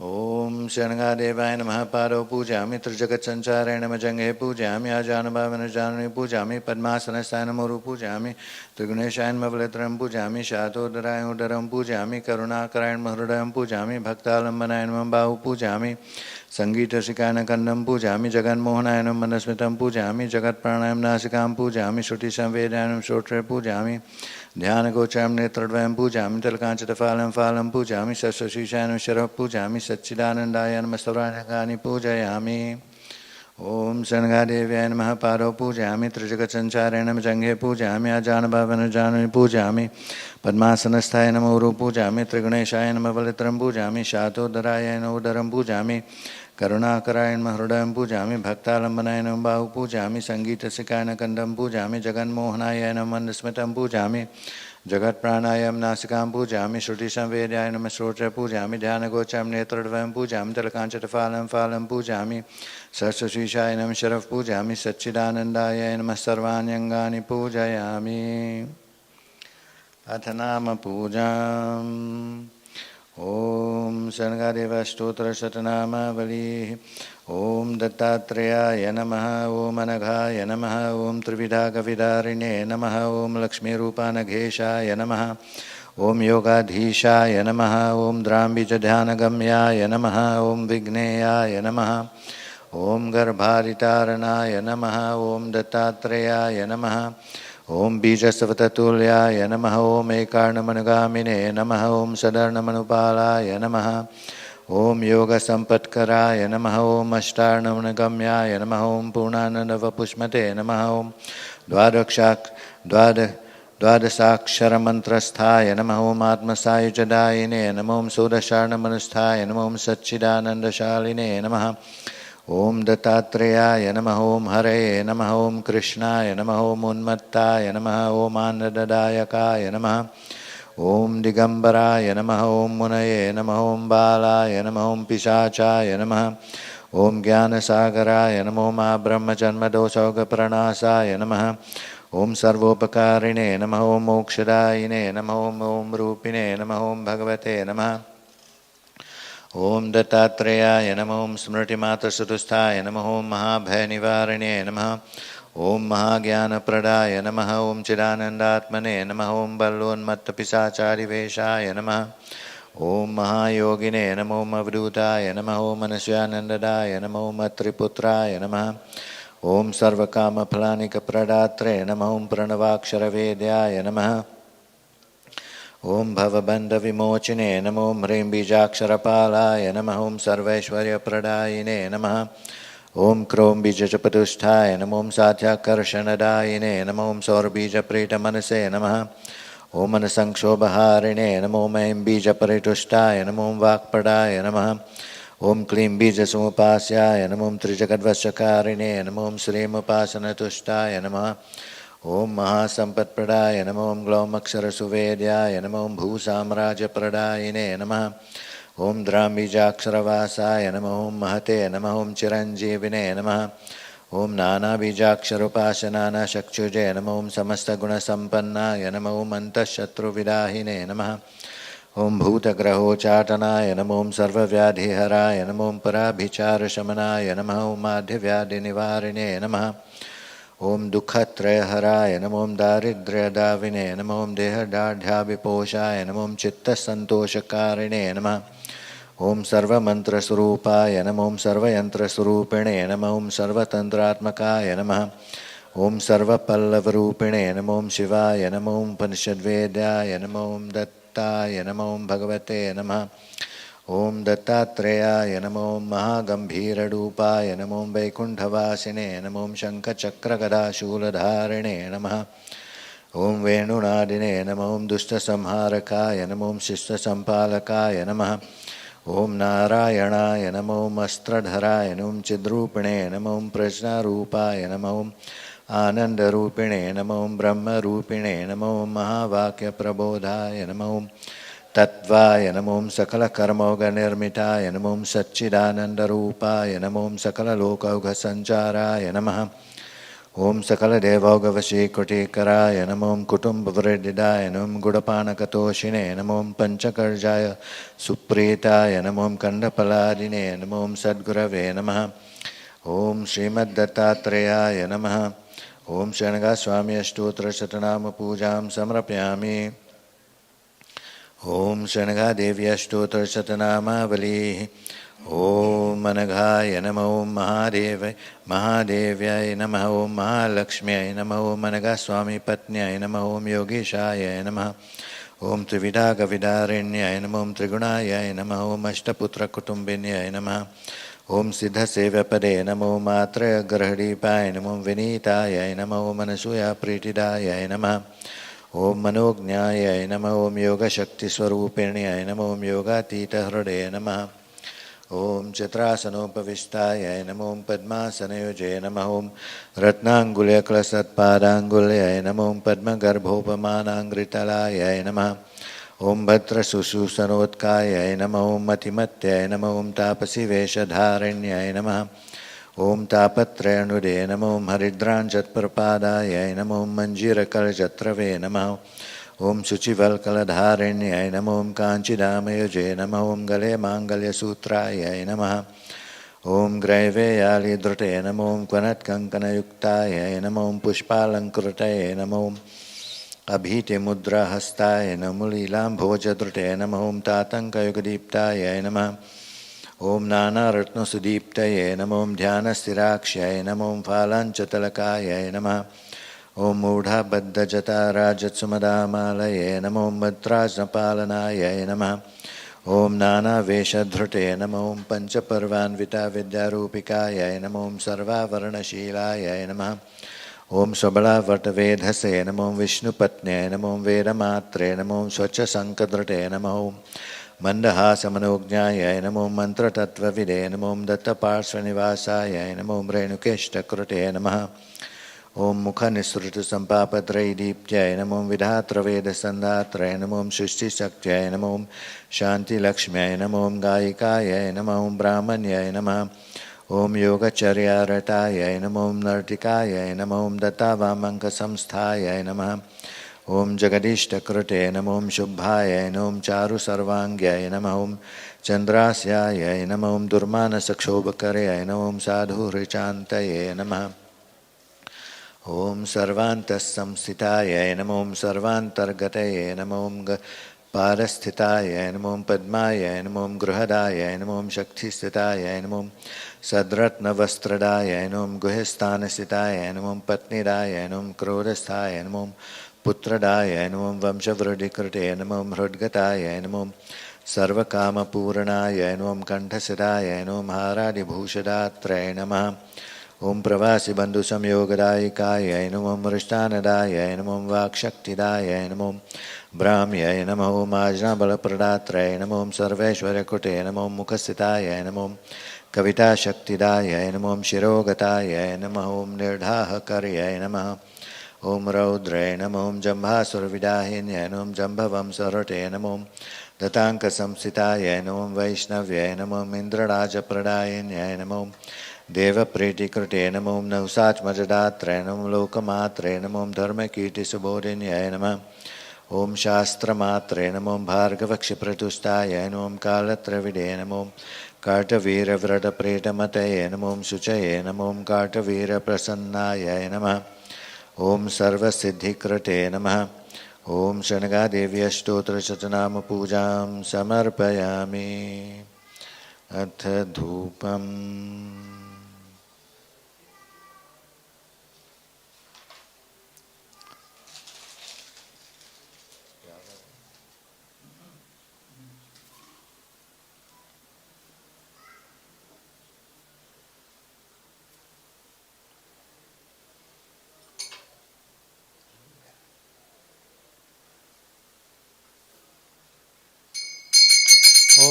Om Shyanagadevaye Namaha Paro Pujami Trijagat Sancharena Majanghe Pujami Ajanabhavana Janani Pujami Padmasana Muru Pujami Triguneshayan Mavaletram Pujami Shatodarayan Udaram Pujami Karunakarayan Mahrudayan Pujami Bhaktalambanayan Mambahu Pujami Sangita Shikana Kandam Pujami Jagan Mohanayanam Manasmitam Pujami Jagat Pranayam Nasikam Pujami Shruti Samvedayanam Shotre Pujami Dhyana Gocham Netradvayam Pujami Talkanchita Phalam Phalam Pujami Sasashishanam Sharap Pujami Satchidanandaya Namastavranakani Pujayami Om Shyanagadevyaya Namaha Paro Pujami Trijagat Sancharena Janghe Pujami Ajanabhavana Janani Pujami Padmasanasthaya Namuru Pujami Triguneshaaya Namavalitram Pujami Shatodarayan Udaram Pujami Karunakarayan Mahrudayam Pujami Bhaktalambanayanam Bahu Pujami Sangita Sikana Kandam Pujami Jagan Mohanayanam Mandasmitam Pujami जगत्प्राणायाम नासिकां पूजयामि श्रुतिसंवेद्याय नमः श्रोत्र पूजयामि ध्यानगोचरं नेत्रद्वयं पूजयामि तलकाञ्चनफालं फालं पूजयामि सरस्वतीशाय नमः शरः पूजयामि सच्चिदानन्दाय नमः सर्वाण्यङ्गानि पूजयामि अथ नाम पूजाम् ॐ शनगादेवस्तोत्रशतनामावलिः ॐ दत्तात्रेयाय नमः ॐ अनघाय नमः ॐ त्रिविधागविदारिणे नमः ॐ लक्ष्मीरूपानघेशाय नमः ॐ योगाधीशाय नमः ॐ द्राम्बीजध्यानगम्याय नमः ॐ विघ्नेयाय नमः ॐ गर्भारितारणाय नमः ॐ दत्तात्रेयाय नमः ॐ बीजसवततुल्याय नमः ॐ एकार्णमनुगामिने नमः ॐ सदर्णमनुपालाय नमः ॐ योगसम्पत्कराय नमः ॐ अष्टार्णमनुगम्याय नमः ॐ पूर्णानन्दवपुष्मते नमः ॐ द्वादशाक्षरमन्त्रस्थाय नमः ॐ आत्मसायुजदायिने नमः ॐ षोडशार्णमनुष्ठाय नमः ॐ सच्चिदानन्दशालिने नमः ॐ दत्तात्रेयाय नमः ॐ हरये नमः ॐ कृष्णाय नमः ॐ उन्मत्ताय नमः ॐ आनन्ददायकाय नमः ॐ दिगम्बराय नमः ॐ मुनये नमः ॐ बालाय नमः ॐ पिशाचाय नमः ॐ ज्ञानसागराय नमो मा ब्रह्मजन्मदोषौघप्रणाशाय नमः ॐ सर्वोपकारिणे नमः ॐ मोक्षदायिने नमः ॐ रूपिणे नमः ॐ भगवते नमः ॐ दत्तात्रेयाय नमः ॐ स्मृतिमात्रचतुष्टाय नमः ॐ महाभयनिवारिणे नमः ॐ महाज्ञानप्रदाय नमः ॐ चिदानन्दात्मने नमः ॐ बलोन्मत्तपिशाचारिवेशाय नमः ॐ महायोगिने नमो ॐ अवधूताय नमः ॐ मनस्यानन्ददाय नमो ॐ त्रिपुत्राय नमः ॐ सर्वकामफलानिकप्रदात्रे नमः ॐ प्रणवाक्षरवेद्याय नमः ॐ भवबन्धविमोचिने नमो ॐ ह्रीं बीजाक्षरपालाय नमः ॐ सर्वैश्वर्यप्रदायिने नमः ॐ क्रों बीजचपतुष्ठाय नमो ॐ साध्याकर्षणदायिने नमो ॐ सौरबीजप्रीतमनसे नमः ॐ मनसंक्षोभहारिणे नमो ऐं बीजपरितुष्टाय नमो ॐ वाक्पदाय नमः ॐ क्लीं बीजसमुपास्याय नमो ॐ त्रिजगद्वशकारिणे नमो ॐ श्रीमुपासनतुष्टाय नमः ॐ महासम्पत्प्रदाय नमो ॐ ग्लौमक्षरसुवेद्याय नमो ॐ भूसाम्राज्यप्रदायिने नमः ॐ द्राम्बीजाक्षरवासाय नमो ॐ महते नमः ॐ चिरञ्जीविने नमः ॐ नानाबीजाक्षरोपासनानाचक्षुजे नमो ॐ समस्तगुणसम्पन्नाय नमो ॐ अन्तःशत्रुविदाहिने नमः ॐ भूतग्रहोच्चाटनाय नमो ॐ सर्वव्याधिहराय नमो ॐ पराभिचारशमनाय नमः ॐ माध्यव्याधिनिवारिणे नमः ॐ दुःखत्रयहराय नमो ॐ दारिद्र्यदाविने नमो ॐ देहदार्ढ्याभिपोषाय नमो ॐ चित्तसन्तोषकारिणे नमः ॐ सर्वमन्त्रस्वरूपाय नमो ॐ सर्वयन्त्रस्वरूपिणे नमो ॐ सर्वतन्त्रात्मकाय नमः ॐ सर्वपल्लवरूपिणे नमो ॐ शिवाय नमो ॐ उपनिषद्वेद्याय नमो ॐ दत्ताय नमो ॐ भगवते नमः ॐ दत्तात्रेयाय नमो ॐ महागम्भीररूपाय नमो ॐ वैकुण्ठवासिने नमो ॐ शङ्खचक्रगदाशूलधारिणे नमः ॐ वेणुनादिने नमो ॐ दुष्टसंहारकाय नमो ॐ शिष्टसम्पालकाय नमः ॐ नारायणाय नमो ॐ अस्त्रधराय नमो ॐ चिद्रूपिणे नमो ॐ प्रज्ञारूपाय नमो ॐ आनन्दरूपिणे नमो ॐ ब्रह्मरूपिणे नमो ॐ महावाक्यप्रबोधाय नमो ॐ तत्वाय नमो ॐ सकलकर्मौघनिर्मिताय नमो ॐ सच्चिदानन्दरूपाय नमो ॐ सकललोकौघसञ्चाराय नमः ॐ सकलदेवौघवशीकुटीकराय नमो ॐ कुटुम्बवृद्धिदाय नमो ॐ गुडपानकतोषिणे नमो ॐ पञ्चकर्जाय सुप्रीताय नमो ॐ कण्डफलादिने नमो ॐ सद्गुरवे नमः ॐ श्रीमद्दत्तात्रेयाय नमः ॐ शनगास्वामी अष्टोत्तरशतनामपूजां समर्पयामि ॐ शनगादेवी अष्टोत्तरशतनामावलिः ॐ अनघाय नमः ॐ महादेव्याय नमः ॐ महालक्ष्म्यै नमः ॐ अनघास्वामी पत्न्याय नमः ॐ योगेशाय नमः ॐ त्रिविधागविदारिण्याय नमः ॐ त्रिगुणाय नमः ॐ अष्टपुत्रकुटुम्बिन्याय नमः ॐ सिद्धसेव्यपदे नमो मात्रग्रहणीपाय नमो विनीताय नमः ॐ अनसूयाप्रीतिदाय नमः ॐ मनोज्ञाय नमः ॐ योगशक्तिस्वरूपिण्याय नमः ॐ योगातीतहृदये नमः ॐ चित्रासनोपविष्टाय नमो पद्मासनयुजे नमः ॐ रत्नाङ्गुल्यक्लसत्पादाङ्गुल्याय नमो पद्मगर्भोपमानाङ्घ्रितलाय नमः ॐ भद्रशुशूषणोत्काय नमः ॐ मतिमत्याय नमः ॐ तापसी वेशधारण्याय नमः ॐ तापत्रयानुदे नमो हरिद्राञ्जत्प्रपादाय नमो मञ्जीरकलजत्रवे नमः ॐ शुचिवल्कलधारिण्याय नमो काञ्चिदामयुजे नमः ॐ गले माङ्गल्यसूत्राय नमः ॐ ग्रैवेयालिधृते नमो क्वनत्कङ्कणयुक्ताय नमो पुष्पालङ्कृतये नमो अभीतिमुद्राहस्ताय नमो लीलाम्भोजधृते नमो तातङ्कयुगदीप्ताय नमः ॐ नानारत्नसुदीप्तये नमो ध्यानस्थिराक्ष्याय नमो फालाञ्चतलकाय नमः ॐ मूढाबद्धजटाराजत्सुमदामालये नमो मद्राजपालनाय नमः ॐ नानावेशधृते नमो पञ्चपर्वान्विता विद्यारूपिकाय नमो सर्वावरणशीलाय नमः ॐ सबलावटवेधसे नमो विष्णुपत्न्ये नमो वेदमात्रे नमो स्वच्छसङ्कधृते नमो मन्दहासमनोज्ञाय नमो मन्त्रतत्त्वविदे नमो दत्तपार्श्वनिवासाय नमो रेणुकेष्टकृते नमः ॐ मुखनिःसृतसम्पापत्रैदीप्त्यै नमो विधात्रवेदसन्धात्रै नमो सृष्टिशक्त्यै नमो शान्तिलक्ष्म्यै नमो गायिकाय नमो ब्राह्मण्याय नमः ॐ योगचर्यारताय नमो नर्तिकाय नमो दत्तावामङ्कसंस्थाय नमः ॐ जगदीष्टकृते नमो शुभाय नमो चारुसर्वाङ्ग्याय नमः चन्द्रास्याय नमो दुर्मानसक्षोभकर्याय नमो साधुहृचान्तये नमः ॐ सर्वान्तःसंस्थिताय नमो सर्वान्तर्गतये नमो पारस्थिताय नमो पद्माय नमो गृहदाय नमो शक्तिस्थिताय नमो सद्रत्नवस्त्रदाय नमो गुहस्थानस्थिताय नमो पत्नीदाय नमो क्रोधस्थाय नमो पुत्रदाय नमो वंशवृद्धिकृते नमो हृद्गताय नमो सर्वकामपूर्णाय नमो कण्ठस्थिताय नमो हारादिभूषदात्रै नमः ॐ प्रवासी बन्धुसंयोगदायिकाय नमो मृष्टानदाय नमो वाक्शक्तिदाय नमो ब्राह्म्यै नमो माज्ञाबलप्रदात्रै नमो सर्वैश्वर्यकृते नमो मुखस्थिताय नमो कविताशक्तिदाय नमो शिरोगताय नमो निर्धाहकर्यै नमः ॐ रौद्रै नमो जम्भासुरविदाहिन्यै नमो जम्भवंसहृते नमो दताङ्कसंस्थिताय नमो वैष्णव्यै नमो इन्द्रराजप्रदायिन्यै नमो देवप्रीतिकृते नमो नहुसात्मजदात्रे नमो लोकमात्रे नमो धर्मकीर्तिसुबोधिन्यै नमः ॐ शास्त्रमात्रे नमो भार्गवक्षिप्रतुष्टाय नमो कालत्रविदे नमो कार्तवीरव्रतप्रीतमतये नमो शुचये नमो कार्तवीरप्रसन्नाय नमः ॐ सर्वसिद्धिकृते नमः ॐ शनगादेव्यष्टोत्तरशतनामपूजां समर्पयामि अथ धूपम् ॐ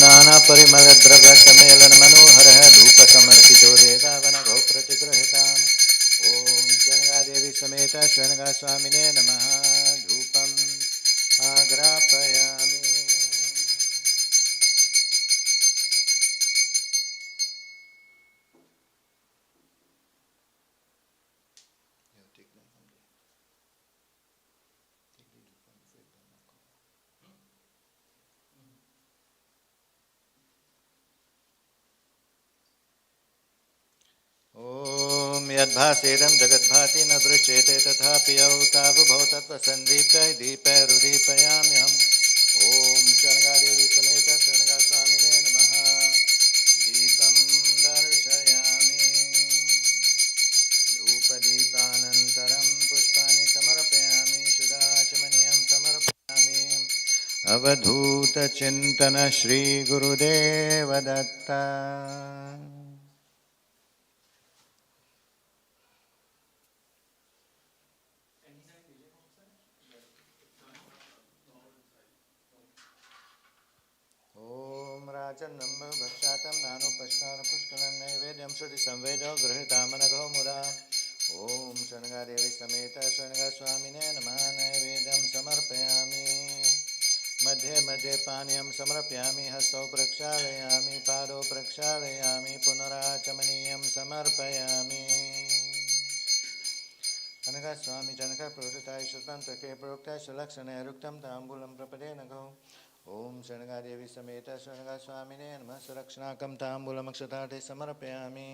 नानापरिमलद्रव्यसम्मेलनमनोहरः धूपसमर्पितो देवावनगौ प्रतिगृहीताम् ॐ शनगादेवी समेत शनगास्वामिने नमः धूपम् आग्रापयामि ॐ यद्भासेदं जगद्भाति न दृश्येते तथापि यौ तावुभौ तत्त्वसन्दीप्तै दीपैरुदीपयाम्यहम् ॐ शनगादेवी समेत शनगास्वामिने नमः दीपं दर्शयामि धूपदीपानन्तरं पुष्पाणि समर्पयामि सुदाचमनीयं समर्पयामि अवधूतचिन्तन श्रीगुरुदेवदत्ता चन्नं भक्षातं नानुपष्टान पुष्कलं नैवेद्यं श्रुति संवेदो गृहीतामनघो मुदा ॐ शृङ्गादेवी समेत शृङ्गस्वामिने नमः नैवेद्यं समर्पयामि मध्ये मध्ये पानीयं समर्पयामि हस्तौ प्रक्षालयामि पादौ प्रक्षालयामि पुनराचमनीयं समर्पयामि कनकस्वामी जनकप्रवृत्ताय स्वतन्त्रके प्रोक्ताय सुलक्षणे रुक्तं ताम्बूलं प्रपदे नघौ ॐ शृङ्गादेवी समेत शृङ्गस्वामिने नमः सुरक्षणाकं ताम्बूलमक्षतार्थे समर्पयामि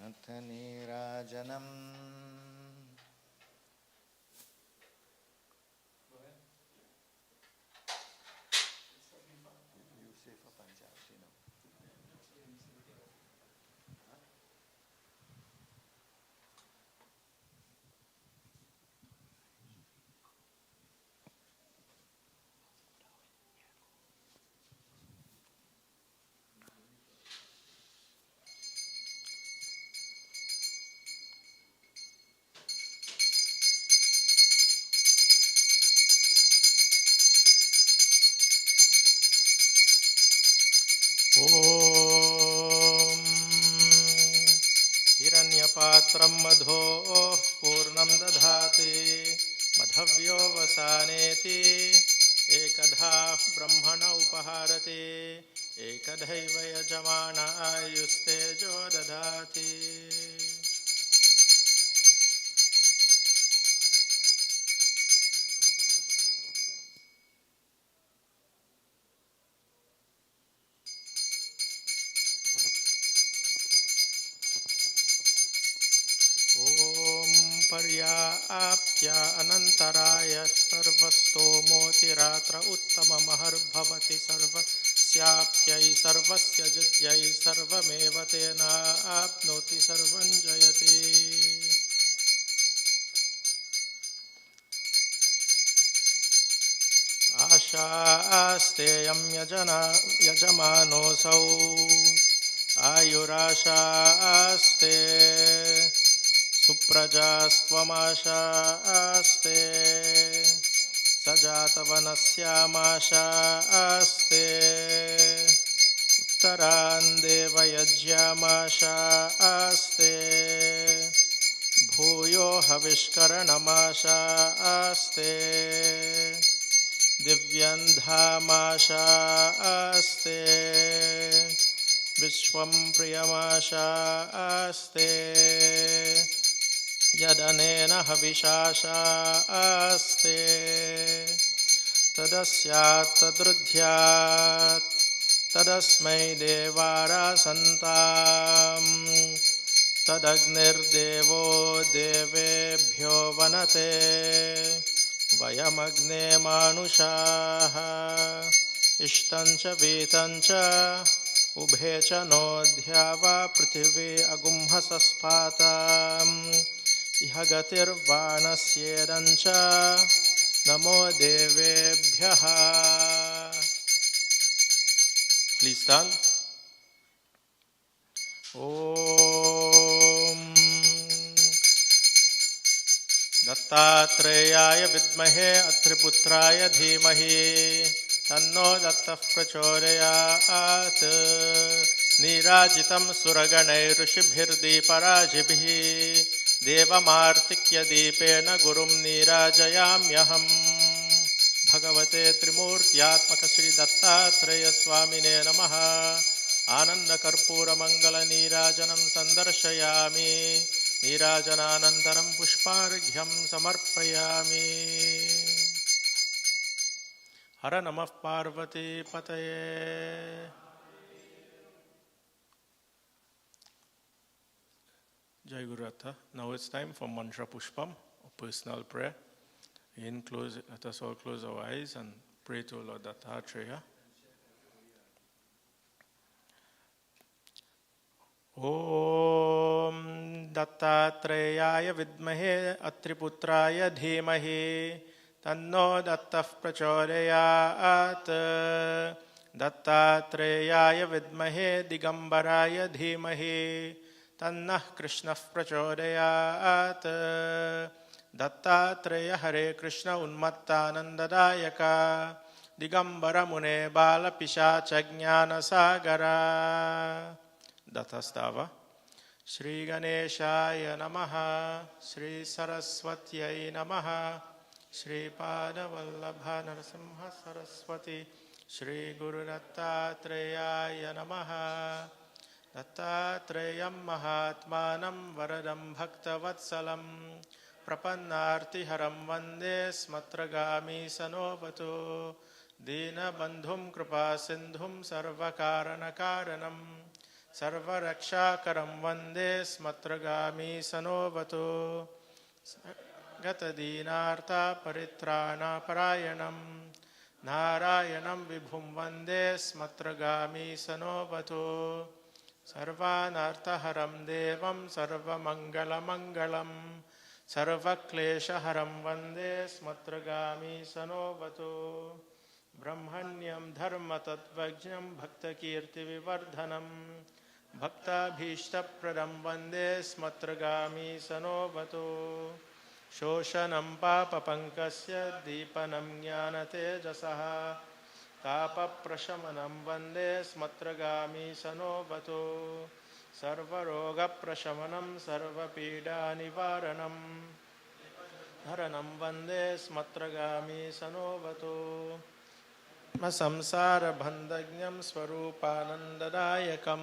अथ नीराजनम् ॐ हिरण्यपात्रं मधोः पूर्णं दधाति मधव्योऽवसानेति एकधा ब्रह्मण उपहारति एकधैव यजमान आयुस्तेजो ददाति पर्याप्त्या अनन्तराय सर्वस्तोमोतिरात्र उत्तममहर्भवति सर्वस्याप्त्यै सर्वस्य जित्यै सर्वमेव तेनाप्नोति सर्वं जयति आशास्तेयं यजमानोऽसौ आयुराशास्ते सुप्रजास्त्वमाशास्ते सजातवनस्यामाशास्ते उत्तरान् देवयज्ञामाशास्ते भूयो हविष्करणमाशास्ते दिव्यन्धामाशास्ते विश्वं प्रियमाशास्ते यदनेन हविषाशास्ते तदस्यात् तदृध्यात् तदस्मै देवारासन्ताम् तदग्निर्देवो देवेभ्यो वनते वयमग्ने मानुषाः इष्टं च वीतं च उभे च नोऽध्यावा पृथिवी अगुंहसस्पाताम् इह गतिर्वाणस्येदं च नमो देवेभ्यः Please stand. ॐ दत्तात्रेयाय विद्महे अत्रिपुत्राय धीमहि तन्नो दत्तः प्रचोदयात् नीराजितं सुरगणैऋषिभिर्दीपराजिभिः देवमार्तिक्यदीपेन गुरुं नीराजयाम्यहम् भगवते त्रिमूर्त्यात्मक श्री दत्तात्रेय स्वामिने नमः आनन्दकर्पूरमङ्गलनीराजनं सन्दर्शयामि नीराजनानन्तरं पुष्पार्घ्यं समर्पयामि हर नमः पार्वती पतये Jai Guru Ratha. Now it's time for Mantra Pushpam, or personal prayer. Let us all close our eyes and pray to Lord Dattatreya. Om Dattatreya vidmahe atriputraya dhimahi tanno dattah prachodayat Dattatreya vidmahe digambaraya dhimahi tannah Krishna prachodayat Dattatreya Hare Krishna Unmattanandadayaka Digambara Mune Bala Pishacha Jnana Sagara. Dattastava. Shri Ganeshaya Namaha, Shri Saraswatyai Namaha, Shri Pada Vallabha Narasimha Saraswati, Shri Guru Dattatreya Namaha, Dattatreyam Mahatmanam Varadam Bhaktavatsalam, Prapannartiharam Vande Smatragami Sanovatu, Dina Bandhum Kripa Sindhum Sarvakaranakaranam, Sarvarakshakaram Vande Smatragami Sanovatu, Gatadinartha Paritrana Parayanam, Narayanam Vibhum Vande Smatragami Sanovatu, Sarvanarthaharam Devam Sarvamangalamangalam, Sarvakleshaharam Vande Smatragami Sanovatu, Brahmanyam Dharma Tatvajnam Bhaktakirti Vivardhanam, Bhaktabhishtapradam Vande Smatragami Sanovatu, Shoshanam Papa Pankasya Deepanam Jnana Tejasaha, Tapa Prashamanam Vande Smatragami Sanovatu, Sarvaroga Prashamanam Sarvapida Nivaranam, Dharanam Vande Smatragami Sanovatu, Samsara Bandhagyam Swarupanandadayakam,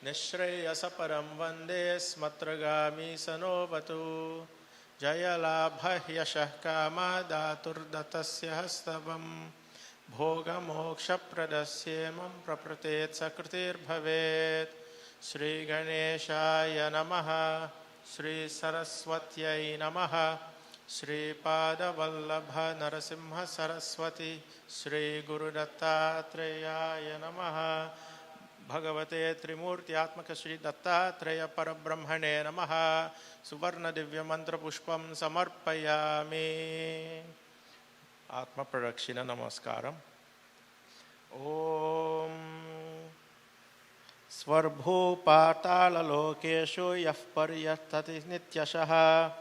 Nishreyasaparam Vande Smatragami Sanovatu, Jayalabha Yashah Kama Datur Datasya Hastavam, Bhoga Moksha Pradasyemam Prapratet Sakritir Bhavet, Shri Ganeshaya Namaha, Shri Saraswatyai Namaha, Shri Pada Vallabha Narasimha Saraswati, Shri Guru Dattatreya Namaha, Bhagavate Trimurti Atmaka Shri Dattatreya Parabrahmane Namaha, Suvarna Divya Mantra Pushpam Samarpayami. Atma Pradakshina Namaskaram. Om Svarbhu Patala Lokeshu Yaf Paryatati Nityashaha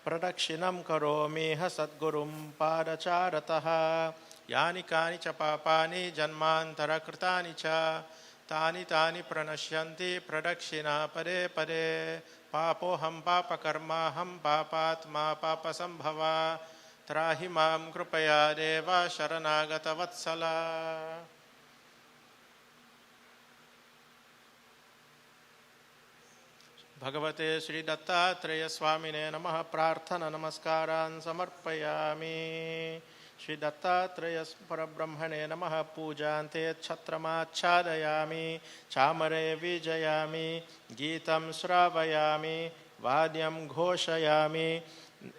Pradakshinam Karomi Sadgurum Padacharataha Yani Kani cha Papani Janmantara Kritani cha Tani Tani Pranashyanti Pradakshina Pade Pade Papoham Papa Karmaham Papatma Papa Sambhava Trahimam Krupaya Deva Sharanagata Vatsala. Bhagavate Sri Dattatreya Swamine Namaha Prarthana Namaskaran Samarpayami. Sri Dattatreya Parabrahmane Namaha Pujante Chhatramachadayami Chamare Vijayami Geetam Sravayami Vadyam Ghoshayami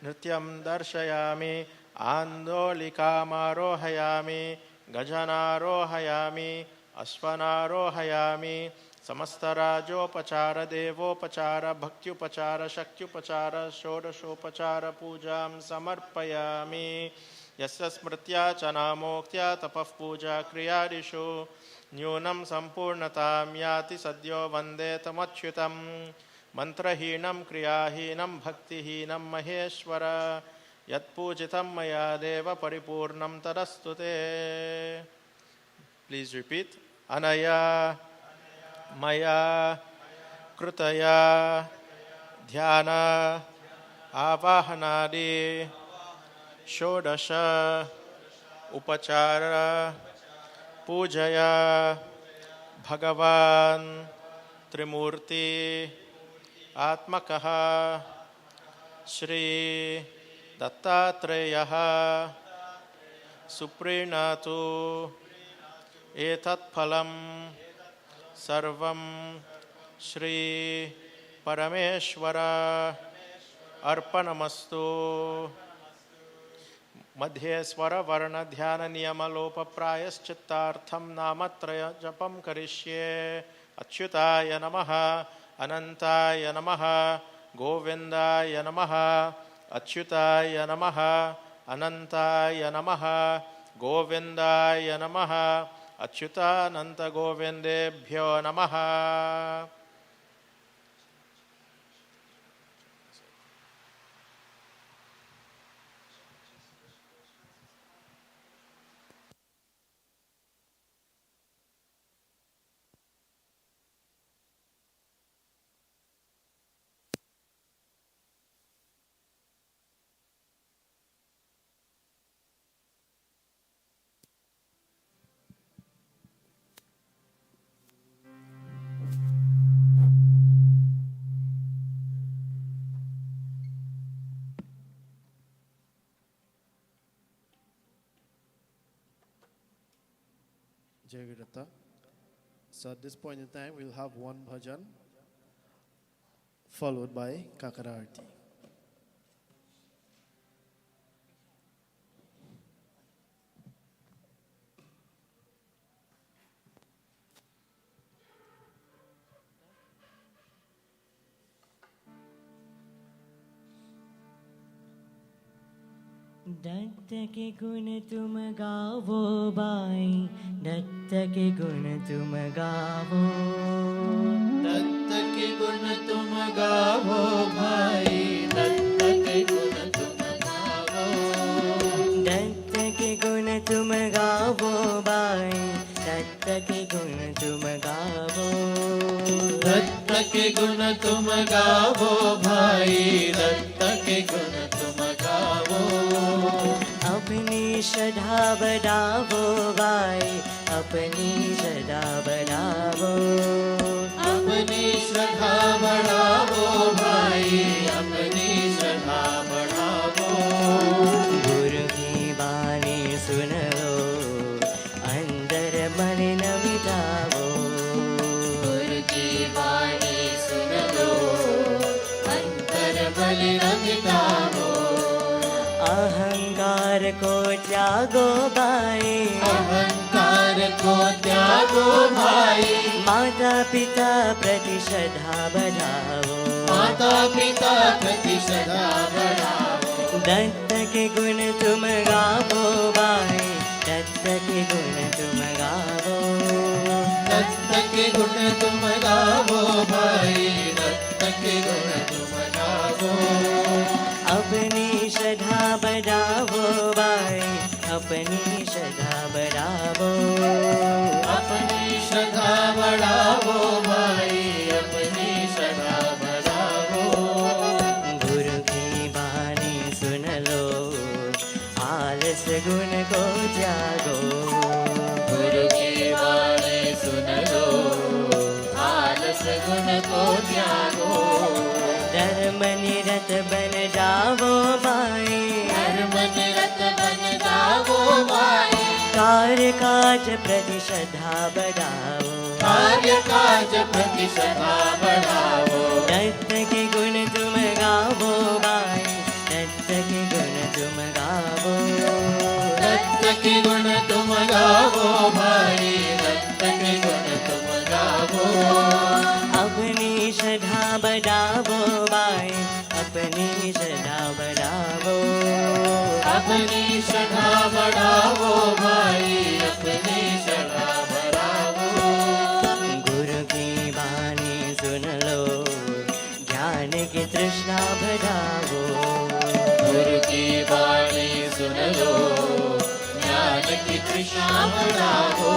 Nrityam Darshayami Andolikaamarohayami Gajanarohayami Ashvanarohayami Samastarajopacara Devopachara Bhaktyupachara Shakyupachara Shodashopachara Pujam Samarpayami Yasya Smritya Chanamoktya Tapah Puja Kriyadishu Nyunam Sampurnatam Yati Sadyo Vande Tamachyutam Mantrahinam Kriyahinam Bhaktihinam Maheshwara Yat Pujitam Maya Deva Paripurnam Tadastute. Please repeat. Anaya Maya Krutaya Dhyana Avahanadi Shodasha Upachara Pujaya Bhagavan Trimurti Atmakaha Shri Dattatreya Suprinatu Etat Phalam Sarvam Shri Parameshwara Arpanamastu. Madhye Swara Varna Dhyana Niyama Lopa Prayaschittartham Namatraya Japam Karishye. Achyutaya Namaha Anantaya Namaha Govindaya Namaha Achyutaya Namaha Anantaya Namaha Govindaya Namaha Achyutananta Govindebhyo Namaha. Jai Guru Datta. So at this point in time, we'll have one bhajan followed by Kakara Arti. Dutt के गुण तुम गावो भाई, दत्त के गुण तुम गावो। दत्त के गुण तुम गावो भाई, दत्त के गुण तुम गावो। दत्त के गुण तुम गावो भाई, दत्त के गुण तुम गावो। दत्त के गुण तुम गावो भाई, दत्त के गुण तुम गावो। अपनी श्रद्धा बढ़ावो भाई, अपनी श्रद्धा बढ़ावो। अपनी श्रद्धा बढ़ावो भाई, अपनी श्रद्धा बढ़ावो। गुरु की वाणी सुन लो, अंदर मन न मिटावो। गुरु की वाणी सुन लो, अंतर बल न मिटावो। अहंकार को त्यागो भाई, अहंकार को त्यागो भाई। माता पिता प्रति श्रद्धा बढ़ाओ। माता पिता प्रति श्रद्धा बढ़ाओ। दत्त के गुण तुम गावो भाई, दत्त के गुण तुम गावो। दत्त के गुण तुम गावो भाई, दत्त के गुण तुम गावो। अपनी श्रद्धा बढ़ावो भाई, अपनी श्रद्धा बढ़ावो। अपनी श्रद्धा बढ़ावो भाई, अपनी श्रद्धा बढ़ावो। गुरु की वाणी सुन लो, आलस गुण को त्यागो। गुरु की वाणी सुन लो, आलस गुण को त्यागो। धर्म निरत बन जावो भाई, धर्म निरत बन जावो भाई। कार्य काज प्रति श्रद्धा बढ़ाओ। कार्य काज प्रति श्रद्धा बढ़ावो। दत्त के गुण तुम गावो भाई, दत्त के गुण तुम गावो। दत्त के गुण तुम गावो भाई, दत्त के गुण तुम गावो। अपनी श्रद्धा बढ़ावो भाई, अपनी श्रद्धा बढ़ावो। अपनी श्रद्धा बढ़ावो भाई, अपनी श्रद्धा बढ़ावो। गुरु की वाणी सुन लो, ज्ञान की तृष्णा बढ़ावो। गुरु की वाणी सुन लो, ज्ञान की तृष्णा बढ़ावो।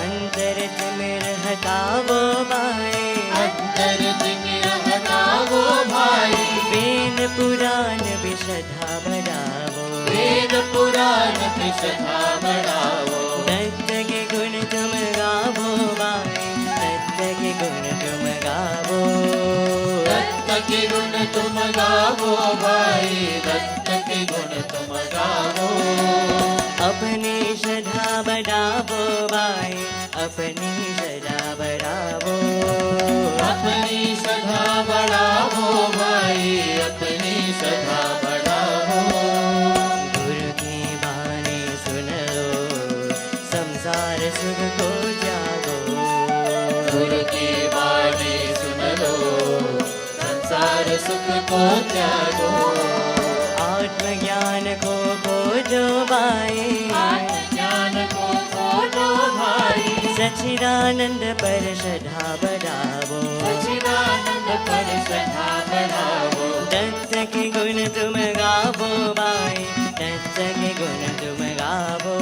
अंतर तिमिर हटावो भाई, अंतर तिमिर हटावो भाई। वेद पुराण भी श्रद्धा बढ़ावो। वेद पुराण की श्रद्धा बढ़ावो। दत्त के गुण तुम गावो भाई, दत्त के गुण तुम गावो। दत्त के गुण तुम गावो भाई, दत्त के गुण तुम गावो। अपनी श्रद्धा बढ़ावो भाई, अपनी श्रद्धा बढ़ावो। अपनी श्रद्धा बढ़ावो भाई, अपनी श्रद्धा बढ़ावो। गुरु की वाणी सुन लो, संसार सुख को त्यागो। गुरु की वाणी सुन लो, संसार सुख को त्यागो। आत्मज्ञान को खोजो भाई, ज्ञान को खोजो भाई। सच्चिदानंद पर श्रद्धा बढ़ावो। सच्चिदानंद पर श्रद्धा बढ़ावो। दत्त के गुण तुम गावो भाई, दत्त के गुण तुम गावो।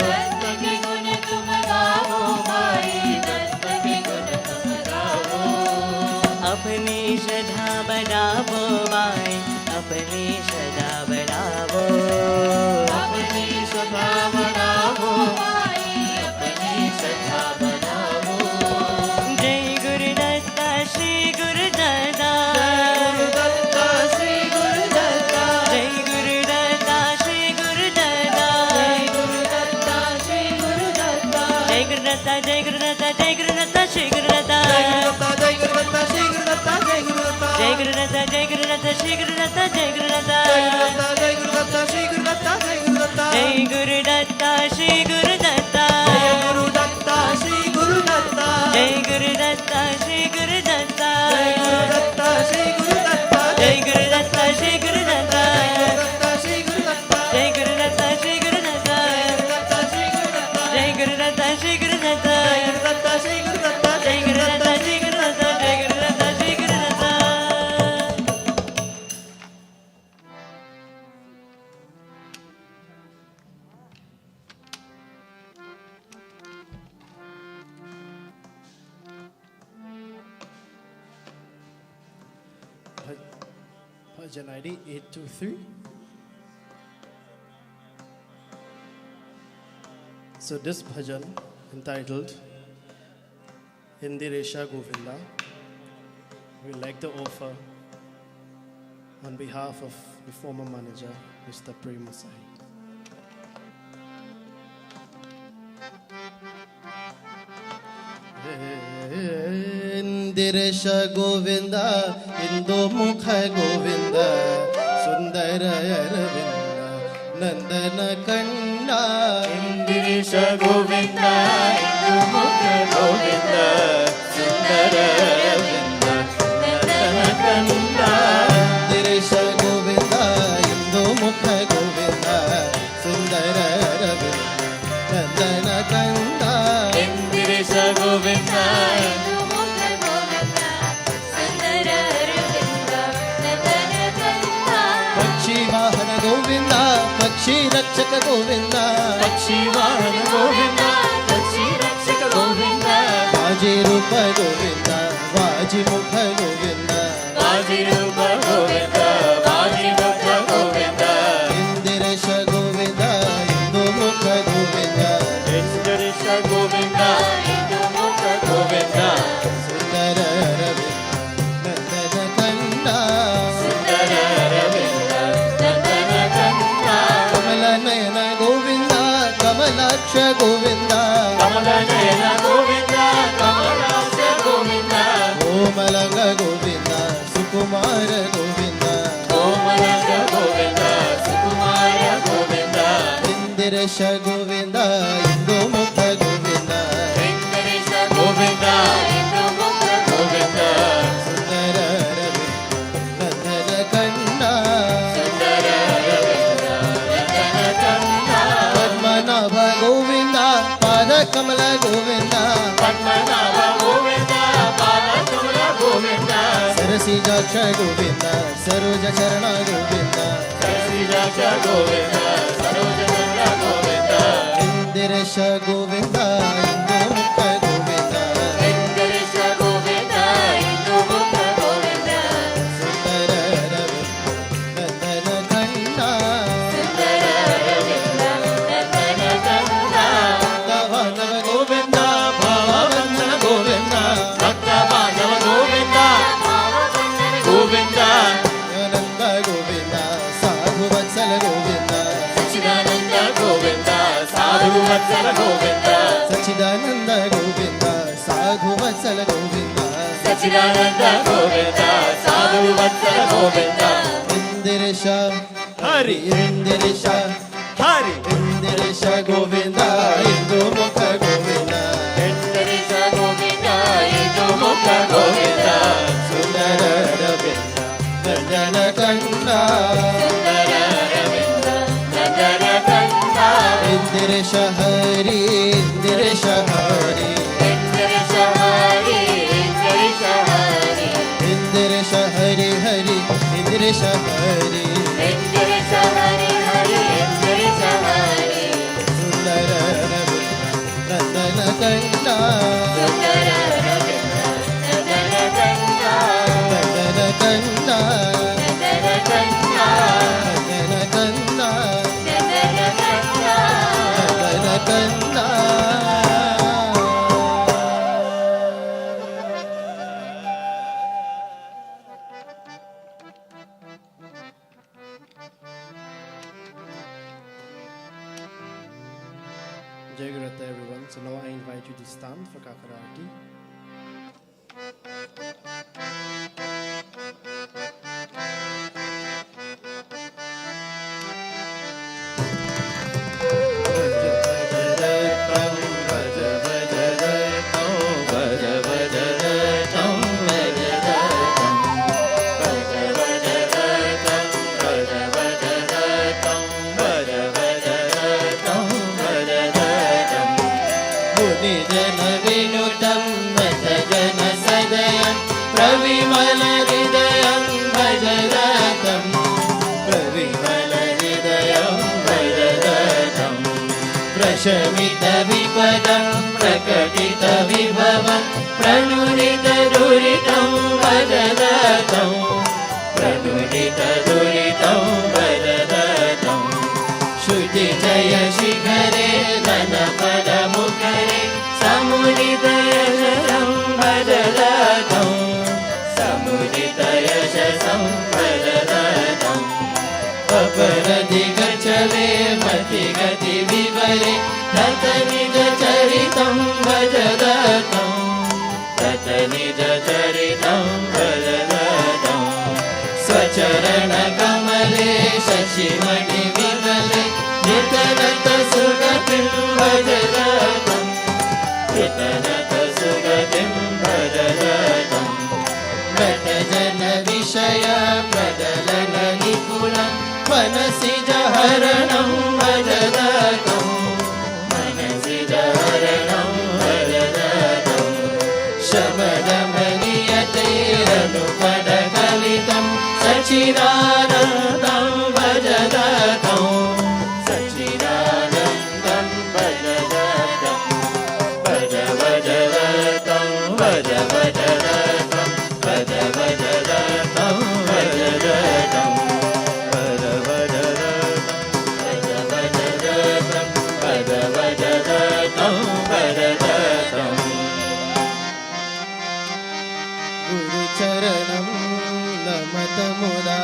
दत्त के गुण तुम गावो भाई, दत्त के गुण तुम गावो। अपनी श्रद्धा बढ़ावो भाई, अपनी श्रद्धा बढ़ावो। अपनी श्रद्धा बढ़ावो भाई, अपनी श्रद्धा बढ़ावो। जय गुरु दत्ता श्री गुरु दत्ता। दत्ता श्री गुरु दत्ता। जय गुरु दत्ता श्री गुरु दत्ता। जय गुरु Dutta Shri Jai Guru Datta, Jai Guru Datta, Jai Guru Datta, Shri Guru Datta. Jai Guru Datta, Jai Guru Datta, Shri Guru Datta, Jai Guru Datta. Jai Guru Datta, Jai Guru Datta, Shri Guru Datta, Jai Guru Datta. Jai Guru Datta, Jai Guru Datta, Shri Guru Datta, Jai Guru Datta. Jai Guru Datta, Shri Guru Datta. Jai Guru Datta, Shri Guru Datta. Jai Guru Datta, Shri Guru Datta. Jai Guru Datta, Shri Guru Datta. Jai Guru Datta, Shri Guru Datta. Shri Guru Datta. Jai Guru Datta, Shri Guru Datta. Jai Guru Datta, Shri Guru Datta. Jai Guru Datta, Shri Guru Datta. Jai Guru Datta, Shri Guru Datta. Jai Guru Datta, Shri Guru Datta. Jai Guru Datta, Shri Guru Datta. Bhajan ID 823. So this bhajan entitled Indiresha Govinda, we like to offer on behalf of the former manager, Mr. Prem Masai. Indiresha Govinda, Indo Mukha Govinda, Sundara Aravinda, Nandana Kanda. Indiresha Govinda, Indumukha Govinda, Sundara Aravinda, Nandana Kanda. Indiresha Govinda, Indo Mukha Govinda, Sundara Aravinda, Nandana Kanda. Indiresha Govinda, Pakshi Vahana Govinda, Pakshi Rakshaka Govinda, Pakshi Vahana Govinda, Pakshi Rakshaka Govinda, Vaji Rupa Govinda, Vaji Mukha Govinda, Vaji Rupa Govinda, Vaji Mukha Govinda, Indiresha Govinda, Indo Mukha Govinda, Indiresha Govinda, Indumukha Govinda, Sundara Aravinda, Nandana Kanda. Sundara Aravinda, Nandana Kanda. Kamala Nayana Govinda, Kamalaksha Govinda, Kamala Nayana Govinda, Kamalaksha Govinda, Omalanga Govinda, Sukumara Govinda, Komalanga Govinda, Sukumara Govinda, Indiresha Govinda, Indo Mukha Govinda, Indiresha Govinda, Indumukha Govinda, Sundara Aravinda, Nandana Kanda. Sundara Aravinda, Nandana Kanda. Padmanabha Govinda, Pada Kamala Govinda, Padmanabha Govinda, Balakamala Govinda, Sarasijaksha Govinda, Saroja Charana Govinda, Sarasijaksha Govinda, Sarojachandra Govinda, Indiresha Govinda, Indo Mukha Govinda, Indiresha Govinda, Indumukha Govinda, Sundara Aravinda, Nandana Kanda. Sundara Aravinda, Nandana Kanda. Bhakta Govinda, Bhavavandana Govinda, Bhakta Bandhava Govinda, Govinda, Ananda Govinda, Sadhu Vatsala Govinda, Sachidananda Govinda, Sadhu Vatsala Govinda, Sachidananda Govinda, Sadhu Vatsala Govinda, Sachidananda Govinda, Sadhu Vatsala Govinda, Indiresha Hari, Indiresha Hari, Indiresha Govinda, Indo Mukha Govinda, Indiresha Govinda, Indumukha Govinda, Sundara Aravinda, Nandana Kanda. Sundara Aravinda, Nandana Kanda, Indiresha Hari, Indiresha Hari, Indiresha Hari, Indiresha Hari, Indiresha Hari Hari, Indiresha Hari, Indiresha Hari Hari, Indiresha Hari, Sundara Aravinda, Nandana Kanda, Sundara Aravinda, Nandana Kanda, Nandana Kanda, Nandana Kanda, Nandana Kanda, Nandana Kanda. Nandana Kanda. Jai Guru Datta, everyone. So now I invite you to stand for Kakarati. Shamit विपदं प्रकटित विभवं प्रणुदित दुरितं वददतं प्रणुदित दुरितं वददतं श्रुति जय शिखरे धनपद मुखरे समुदित यशसं वददतं समुदित यशसं वददतं अपरदिगचले मतिगति विवरे तत निज चरितं भजदतं तत निज चरितं भजदतं स्वचरण कमले शशिमणि विमले नितरत सुगतिं भजदतं नितरत सुगतिं भजदतं गत जन विषय प्रदलन निपुणं मनसि जहरणं भजदतं मनसि जहरणं भजदतं शमदमनियतेरनुपदकलितं सचिदानन्दं भजदतं सचिदानन्दं भजदतं भज भजदतं भज भजदतं भज भजदतं भजदतं गुरुचरणं नमत मुदा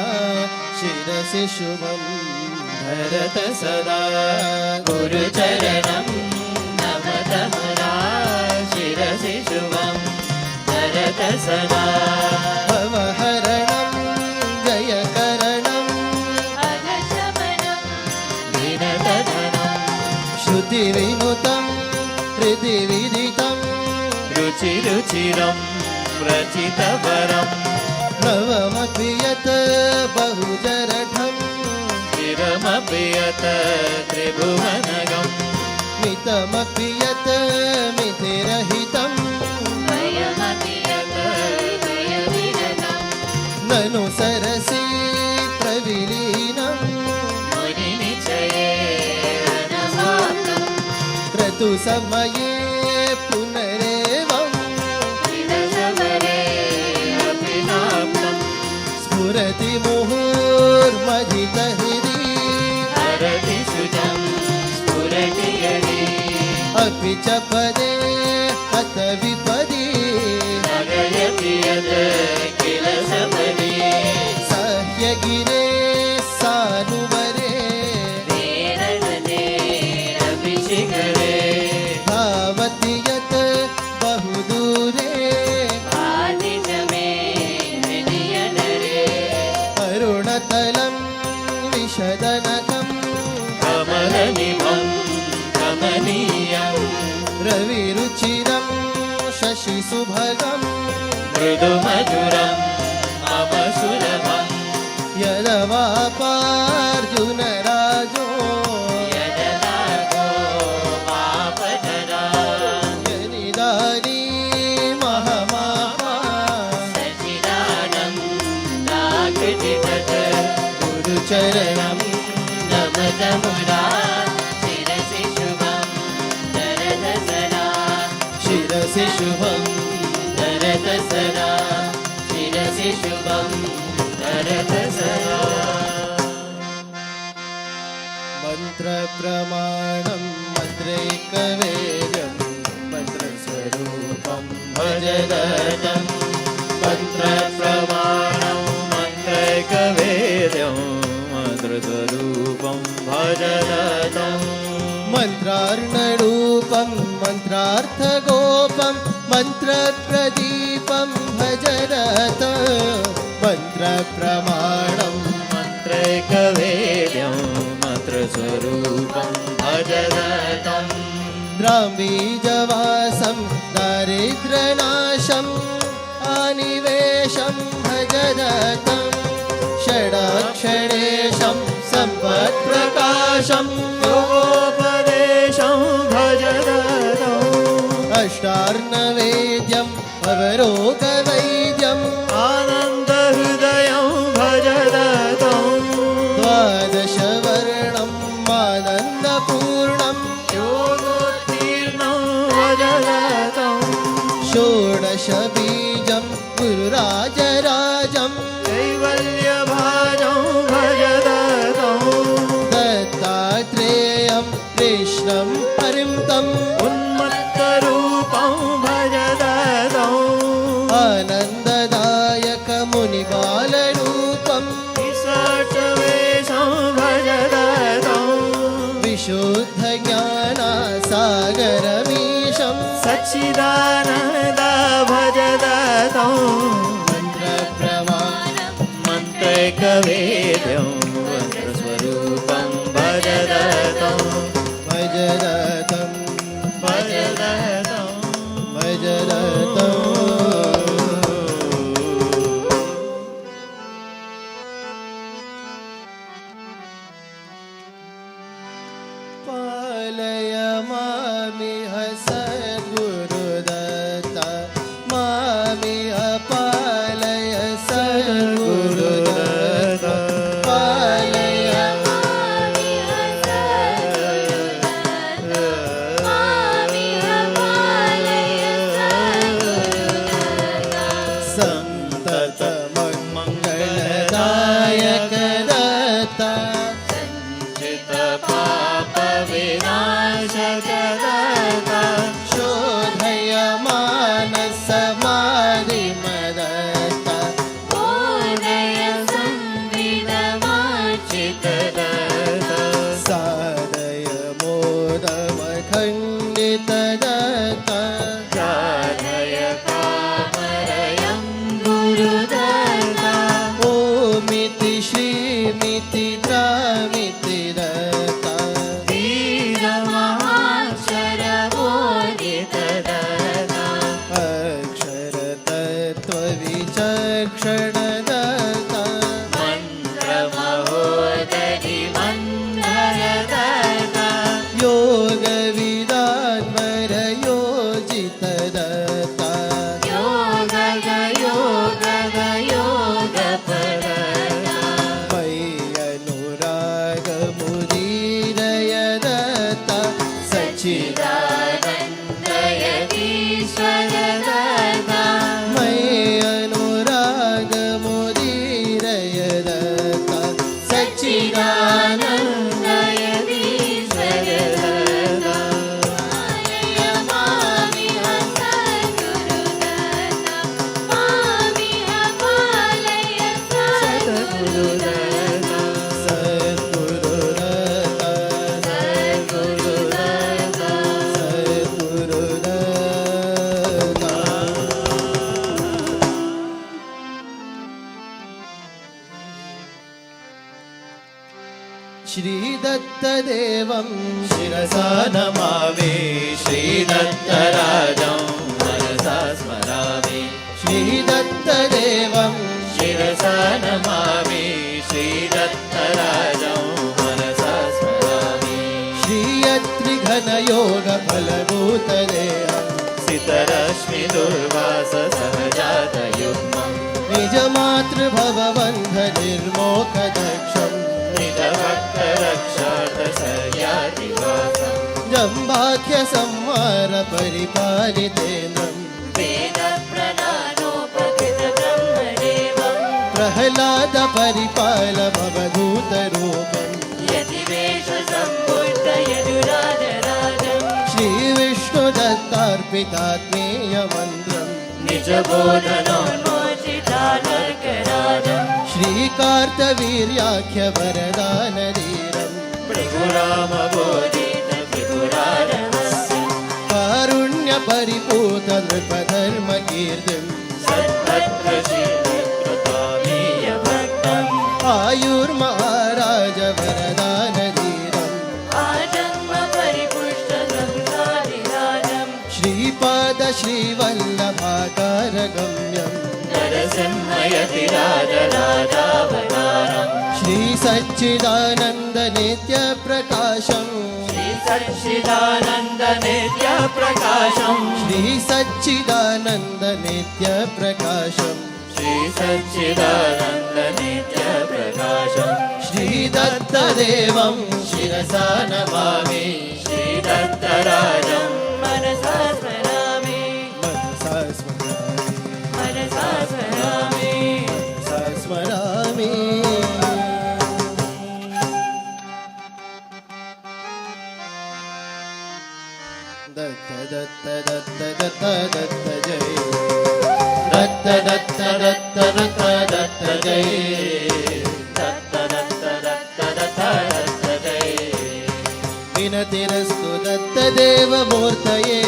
शिरसि शुभं धरत सदा गुरुचरणं नमत मुदा शिरसि शुभं धरत सदा भवहरणं जयकरणं अघशमनं विनतधनं श्रुतिविनुतं हृदि विदितं रुचिरुचिरं रचितवरं नवमपि यत् बहुजरठं चिरमपि यत् त्रिभुवनगं मितमपि यत् मितिरहितं वयमपि यत् जयविरतं ननु सरसि प्रविलीनं मुनिनिचये अनमातं क्रतुसमये पुनरेवं विदशवरे अभिनाप्तं स्फुरति मुहुर्मधितहृदि हरति शुचं स्फुरति यदि अपि च पदे हत विपदि नगयति यत् किल सपदि सह्यगिरे सानुवरे वीरनदेरभिशिखरे धावति यत् बहुदूरे भाति च मे हृदयनरे अरुणतलं विशदनकं कमलनिभं कमनीयं रविरुचिरं शशिसुभगं मृदुमधुरं मम सुलभं यदवापार्जुनराजो यदनागो मापदना यदिदानीमहमापा सचिदानन्दाकृतितत् गुरुचरणं नमत मुदा शिरसि शुभं धरत सदा शिरसि शुभं धरत सदा शिरसि शुभं धरत सदा मन्त्रप्रमाणं मन्त्रैकवेद्यं मन्त्रस्वरूपं भजदतं मन्त्रप्रमाणं मन्त्रैकवेद्यं मन्त्रस्वरूपं भजदतं मन्त्र मन्त्रार्णरूपं मन्त्रार्थगोपं मन्त्रप्रदीपं भजरत मन्त्रप्रमाणं मन्त्रैकवेद्यं मन्त्रस्वरूपं भजरतम् द्राम्बीजवासं दारिद्र्यनाशम् आनिवेशं भजरतं षडाक्षरेशं सम्पत्प्रकाशं योगोपदेशं भजरतम् अष्टार्णवेद्यं भवरोगवैद्यम् आनन्दहृदयं भजरतम् द्वादशवर्णम् आनन्दपूर्णम् योगोत्तीर्णं भजरतम् षोडशबीजं गुरुराजराजम् कैवल्यभाजं भजरतम् दत्तात्रेयं कृष्णं परिमितम् उन्मत्तरूपं भजरतम् आनन्ददायकमुनिबालरूपम् विसर्जवेशं भजरतम् विशुद्धज्ञानसागरमीशम् सच्चिदानन्द भजरतम् मन्त्रप्रमाणं मन्त्रैकवेद्यं मन्त्रस्वरूपं भजरतम् भजरतं भजरतम् भजरतम् पालय मामिह सद्गुरुदत्ता मामिह पालय सद्गुरुदत्ता पालय सन्ततमङ्गलदायक दत्ता चित्तपापविनाशकदत्ता शोधय मानसमाधिमदत्ता बोधय संविदमार्चितदत्ता साधय मोदमखण्डितदत्ता साधय कामरयं गुरुदत्ता ओमिति श्रीमिति द्रामिति दत्ता वीरमहाक्षरबोधितदत्ता अक्षरतत्त्वविचक्षणदत्ता मन्त्रमहोदधि मन्त्रदत्ता योगविदान्वरयोजितदत्ता योगपदत्ता मय्यनुरागमुदीरय दत्ता सच्चिदानन्दयतीश्वरदत्ता मय्यनुरागमुदीरय दत्ता सच्चिदानन्दयतीश्वरदत्ता सद्गुरुदत्ता सद्गुरुदत्ता सद्गुरुदत्ता सद्गुरुदत्ता श्रीदत्तदेवं शिरसा नमामि श्रीदत्तराजं मनसा स्मरामि श्रीदत्तदेवं शिरसा नमामि श्रीदत्तराजं मनसा स्मरामि श्रीयत्रिघनयोगफलभूतदेहं सितरश्मिदुर्वाससहजातयुग्मं निजमातृभवबन्धनिर्मोकदक्षम् निजभक्तरक्षार्थसर्यादिवासं जम्बाख्यसंहारपरिपालितेन्द्रम् वेदप्रधानोपकृतब्रह्मदेवं प्रह्लादपरिपाल भवभूतरूपम् यतिवेशसम्बुद्धयदुराजराजं श्रीविष्णुदत्तार्पितात्मीयमन्त्रम् निजबोधनोन्मोचितानर्कराजं श्रीकार्तवीर्याख्यवरदानधीरम् भृगुरामबोधित त्रिपुरा परिपूत नृपधर्मकीर्तिं सद्भद्रशीलकृतामीय भक्तम् आयुर्महाराज वरदानधीरम् आजन्म परिपुष्टसंसारिराजम् श्रीपाद श्रीवल्लभाकारगम्यम् नरसिंहयतिराजराजावतारम् श्री सच्चिदानन्द नित्य प्रकाशम् श्री सच्चिदानन्द नित्य प्रकाशम् श्री सच्चिदानन्द नित्य प्रकाशम् श्री सच्चिदानन्द नित्य प्रकाशम् श्री दत्तदेवं शिरसा नमामि श्री दत्तराजम् मनसा स्मरामि मनसा स्मरामि मनसा स्मरामि मनसा स्मरामि दत्त दत्त दत्त दत्त दत्त जय दत्त दत्त दत्त दत्त दत्त जय दत्त दत्त दत्त दत्त दत्त जय विनतिरस्तु दत्त देवमूर्तये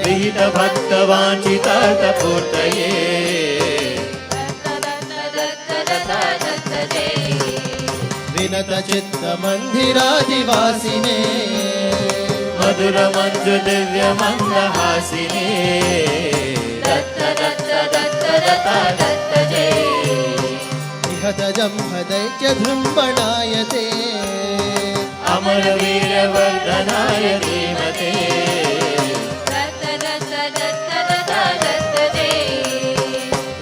विहित भक्तवाञ्छितार्थपूर्तये विनत चित्त मंदिरादिवासिने मधुर मंजु दिव्य मंदहासिने दत्त दत्त दत्त दत्त दत्त जय निहत जम्भ दैत्य धृम्बणायते अमर वीर वर्धनाय धीमते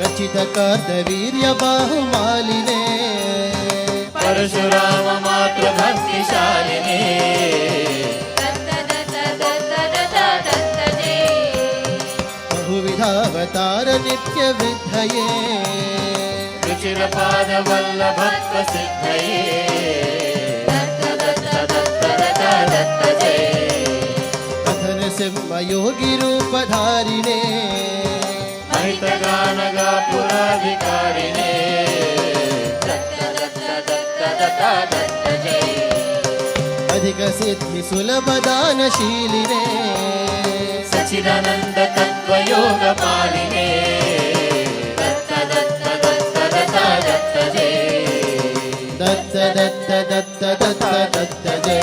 रचित कार्तवीर्य बाहुमालिने परशुराम मातृ भक्तिशालिने बहुविधावतार नित्य विद्धये रुचिर पाद वल्लभत्व सिद्धये दत्त दत्त दत्त दत्त दत्त जय कथन सिंह योगी रूपधारिणे महित गान गा पुराधिकारिणे दत्त दत्त दत्त दत्त दत्त जय अधिक सिद्धि सुलभ दानशीलिने सच्चिदानंद तत्व योग पालिने दत्त दत्त दत्त दत्त दत्त जय दत्त दत्त दत्त दत्त दत्त जय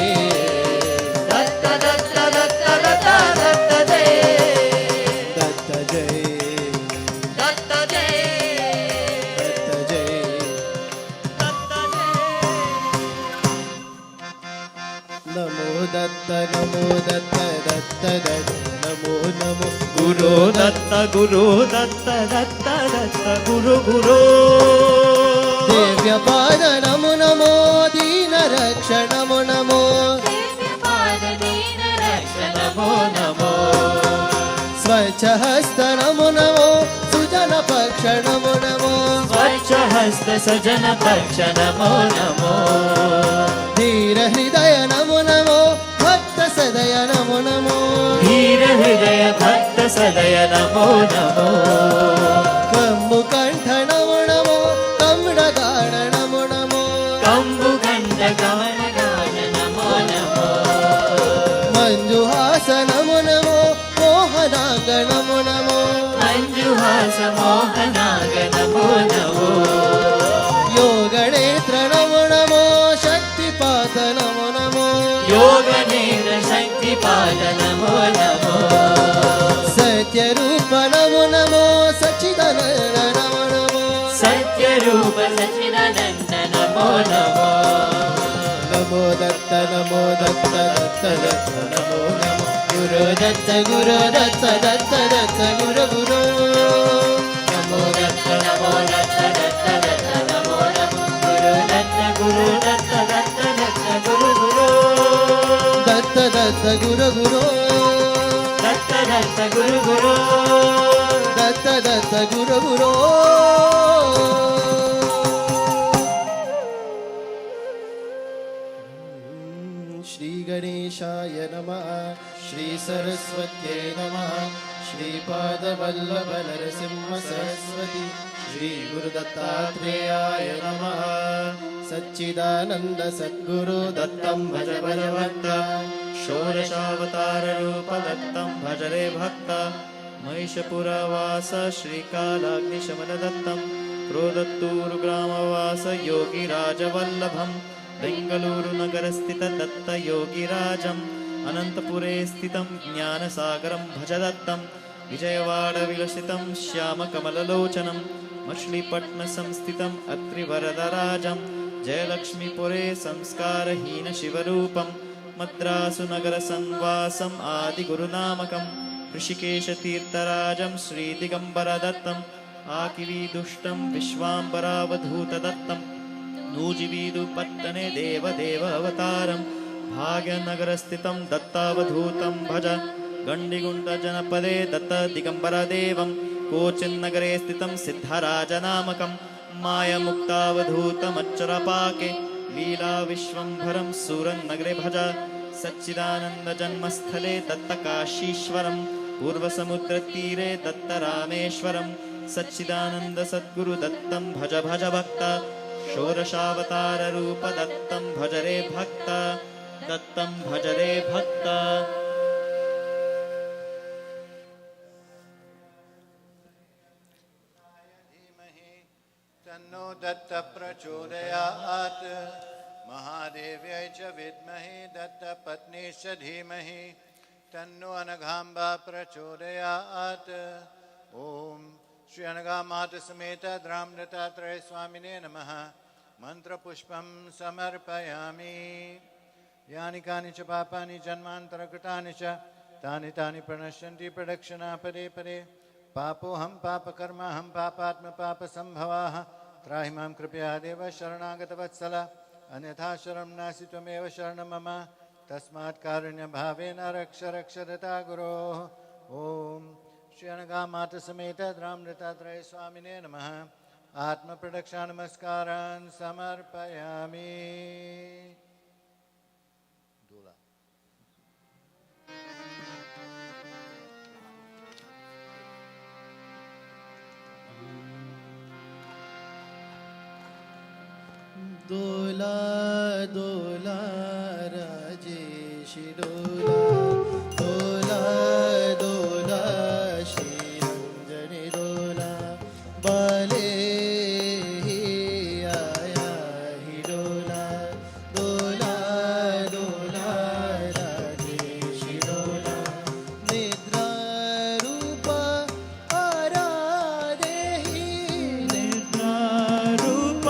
दत्त दत्त दत्त दत्त दत्त जय दत्त जय दत्त जय दत्त जय नमो दत्त दत्त दत्त नमो नमो गुरु दत्त दत्त गुरु गुरु देव्यपाद नमो नमो दीन रक्ष नमो नमो नमो नमो स्वच्छ हस्त नमो नमो सुजन पक्ष नमो नमो स्वच्छ हस्त सजन पक्ष नमो नमो धीर हृदय नमो नमो भक्त सदय नमो नमो धीर हृदय भक्त सदय नमो नमो कम्बु कंठ नमो नमो कम्बगाण नमो नमो कंबु कंठ गान गान नमो नमो मंजुहास नमो नमो मोहनांग नमो नमो मंजुहास मोहनाग नमो नमो योगनेत्र नमो नमो शक्तिपात नमो नमो योग नेत्र शक्तिपाद नमो नमो सत्य रूप नमो नमो सच्चिदानंद नमो नमो सत्य रूप सच्चिदानंद नमो नमो नमो दत्त नमो दत्त दत्त दत्त नमो नमो गुरु दत्त दत्त दत्त गुरु गुरु नमो दत्त दत्त दत्त नमो नमो गुरु दत्त दत्त गुरु गुरु दत्त दत्त गुरु गुरु दत्त दत्त गुरु गुरु दत्त दत्त गुरु गुरु श्री गणेशाय नमः श्री सरस्वत्यै नमः श्रीपादवल्लभ नरसिंह सरस्वती श्री गुरु दत्तात्रेयाय नमः सच्चिदानंद सद्गुरु दत्तं भज भजवन्त षोडशावतार रूप दत्तं भज भजरे भक्ता महिषपुरवास श्रीकालाग्निशमनदत्तं क्रोधत्तूरुग्रामवास योगिराजवल्लभं बेङ्गलूरुनगरस्थित दत्तयोगिराजम् अनन्तपुरे स्थितं ज्ञानसागरं भज दत्तं विजयवाडविलसितं श्यामकमललोचनं मछलीपट्नसंस्थितम् अत्रिवरदराजं जयलक्ष्मीपुरे संस्कारहीनशिवरूपं मद्रासुनगरसंवासम् आदिगुरुनामकं ऋषिकेशतीर्थराजं श्रीदिगम्बरदत्तम् आकिवीदुष्टं विश्वाम्बरावधूतदत्तं नूजिवीदुपत्तने देवदेव अवतारं भाग्यनगरस्थितं दत्तावधूतं भज गण्डिगुण्डजनपदे दत्तदिगम्बरदेवं कोचिन्नगरे स्थितं सिद्धराजनामकं मायमुक्तावधूतमच्चरपाके लीलाविश्वम्भरं सूरन्नगरे भज सच्चिदानन्दजन्मस्थले दत्तकाशीश्वरं पूर्वसमुद्रतीरे दत्तरामेश्वरं सच्चिदानन्दसद्गुरुदत्तं भज भज भक्ता षोडशावताररूपदत्तं भजरे भक्ता दत्तं भजरे भक्ता तन्नो दत्त प्रचोदयात् महादेव्यै च विद्महे दत्तपत्नीश्च धीमहि तन्नो अनघाम्बा प्रचोदयात्। ओम श्री अनघामाता समेत द्राम दत्तात्रेय स्वामिने नमः। मंत्रपुष्पं समर्पयामि। यानि कानि च पापानि जन्मान्तरकृतानि च तानि तानि प्रणश्यन्ति प्रदक्षिणा पदे पदे। पापोऽहं पापकर्माहं पापात्म पापसम्भवाः त्राहि मां कृपया देव शरणागतवत्सल अन्यथा शरणं नास्ति त्वमेव शरणं मम तस्मात् कारुण्यभावेन रक्ष रक्ष दत्ता गुरोः। ओम श्री अनघामाता समेत राम दत्तात्रेय स्वामिने नमः। आत्मप्रदक्षिणा नमस्कारान् समर्पयामि। दोला दोला राजेशी डोला दोला दोला श्रीरंजनी डोला बाले ही आया ही डोला दोला दोला राजेशी डोला निद्रा रूप आराधे ही निद्रा रूप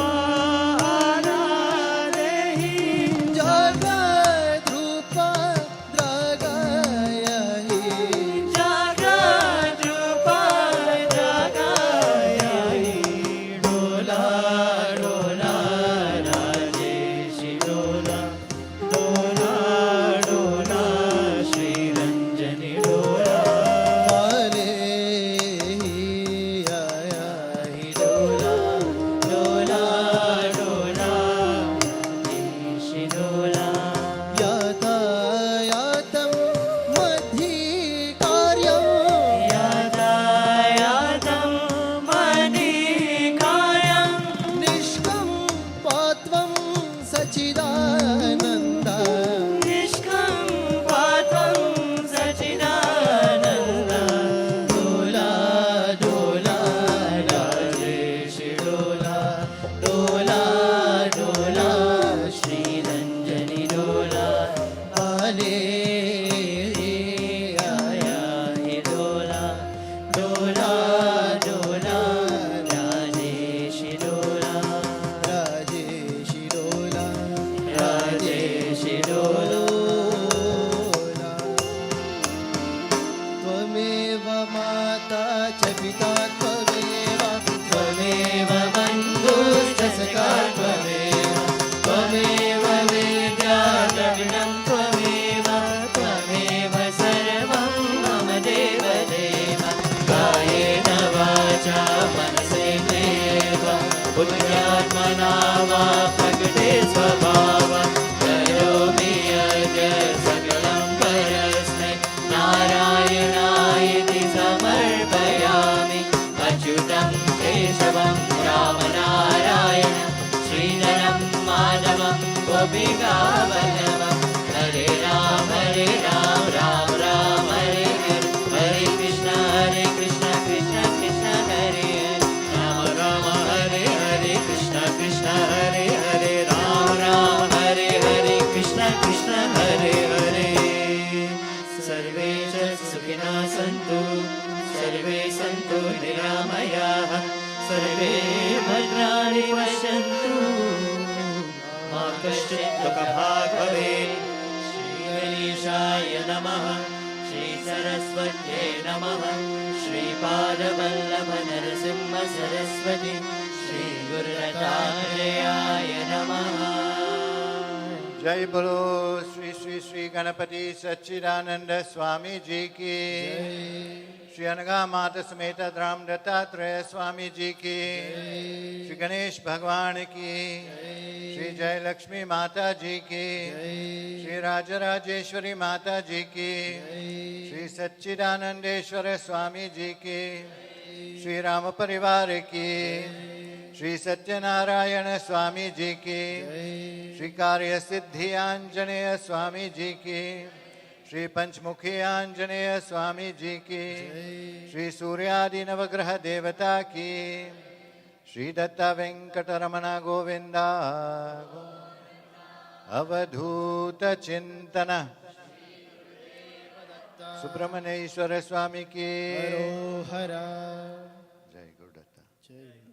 बुद्ध्यात्मना वा प्रकटे स्वभाव करोमि यज्ञ सकलं परस्मै नारायणायति समर्पयामि अच्युतं केशवं रामनारायण श्रीधरं माधवं गोपिकावल्लभं हरे राम राम राम हरे हरे सुखिनः सन्तु सर्वे सन्तु निरामयाः सर्वे भद्राणि पश्यन्तु मा कश्चित् दुःखभाग् भवेत् श्रीगणेशाय नमः श्रीसरस्वत्यै नमः श्रीपादवल्लभ नरसिंह सरस्वती श्रीगुरुदत्तात्रेयाय नमः। जय बोलो श्री श्री श्री गणपति सच्चिदानंद स्वामी जी की, श्री अनघा माता समेत राम दत्तात्रेय स्वामी जी की, श्री गणेश भगवान की, श्री जय लक्ष्मी माता जी की, श्री राजराजेश्वरी माता जी की, श्री सच्चिदानंदेश्वर स्वामी जी की, श्री राम परिवार की, श्री सत्यनारायण स्वामी जी की, श्री कार्य सिद्धि आंजनेय स्वामी जी की, श्री पंचमुखी आंजनेय स्वामी जी की, श्री सूर्यादि नवग्रह देवता की, श्री दत्ता वेंकटरमण गोविंदा अवधूत चिंतन सुब्रह्मण्येश्वर स्वामी की हरो हरा। जय गुरुदत्ता। जय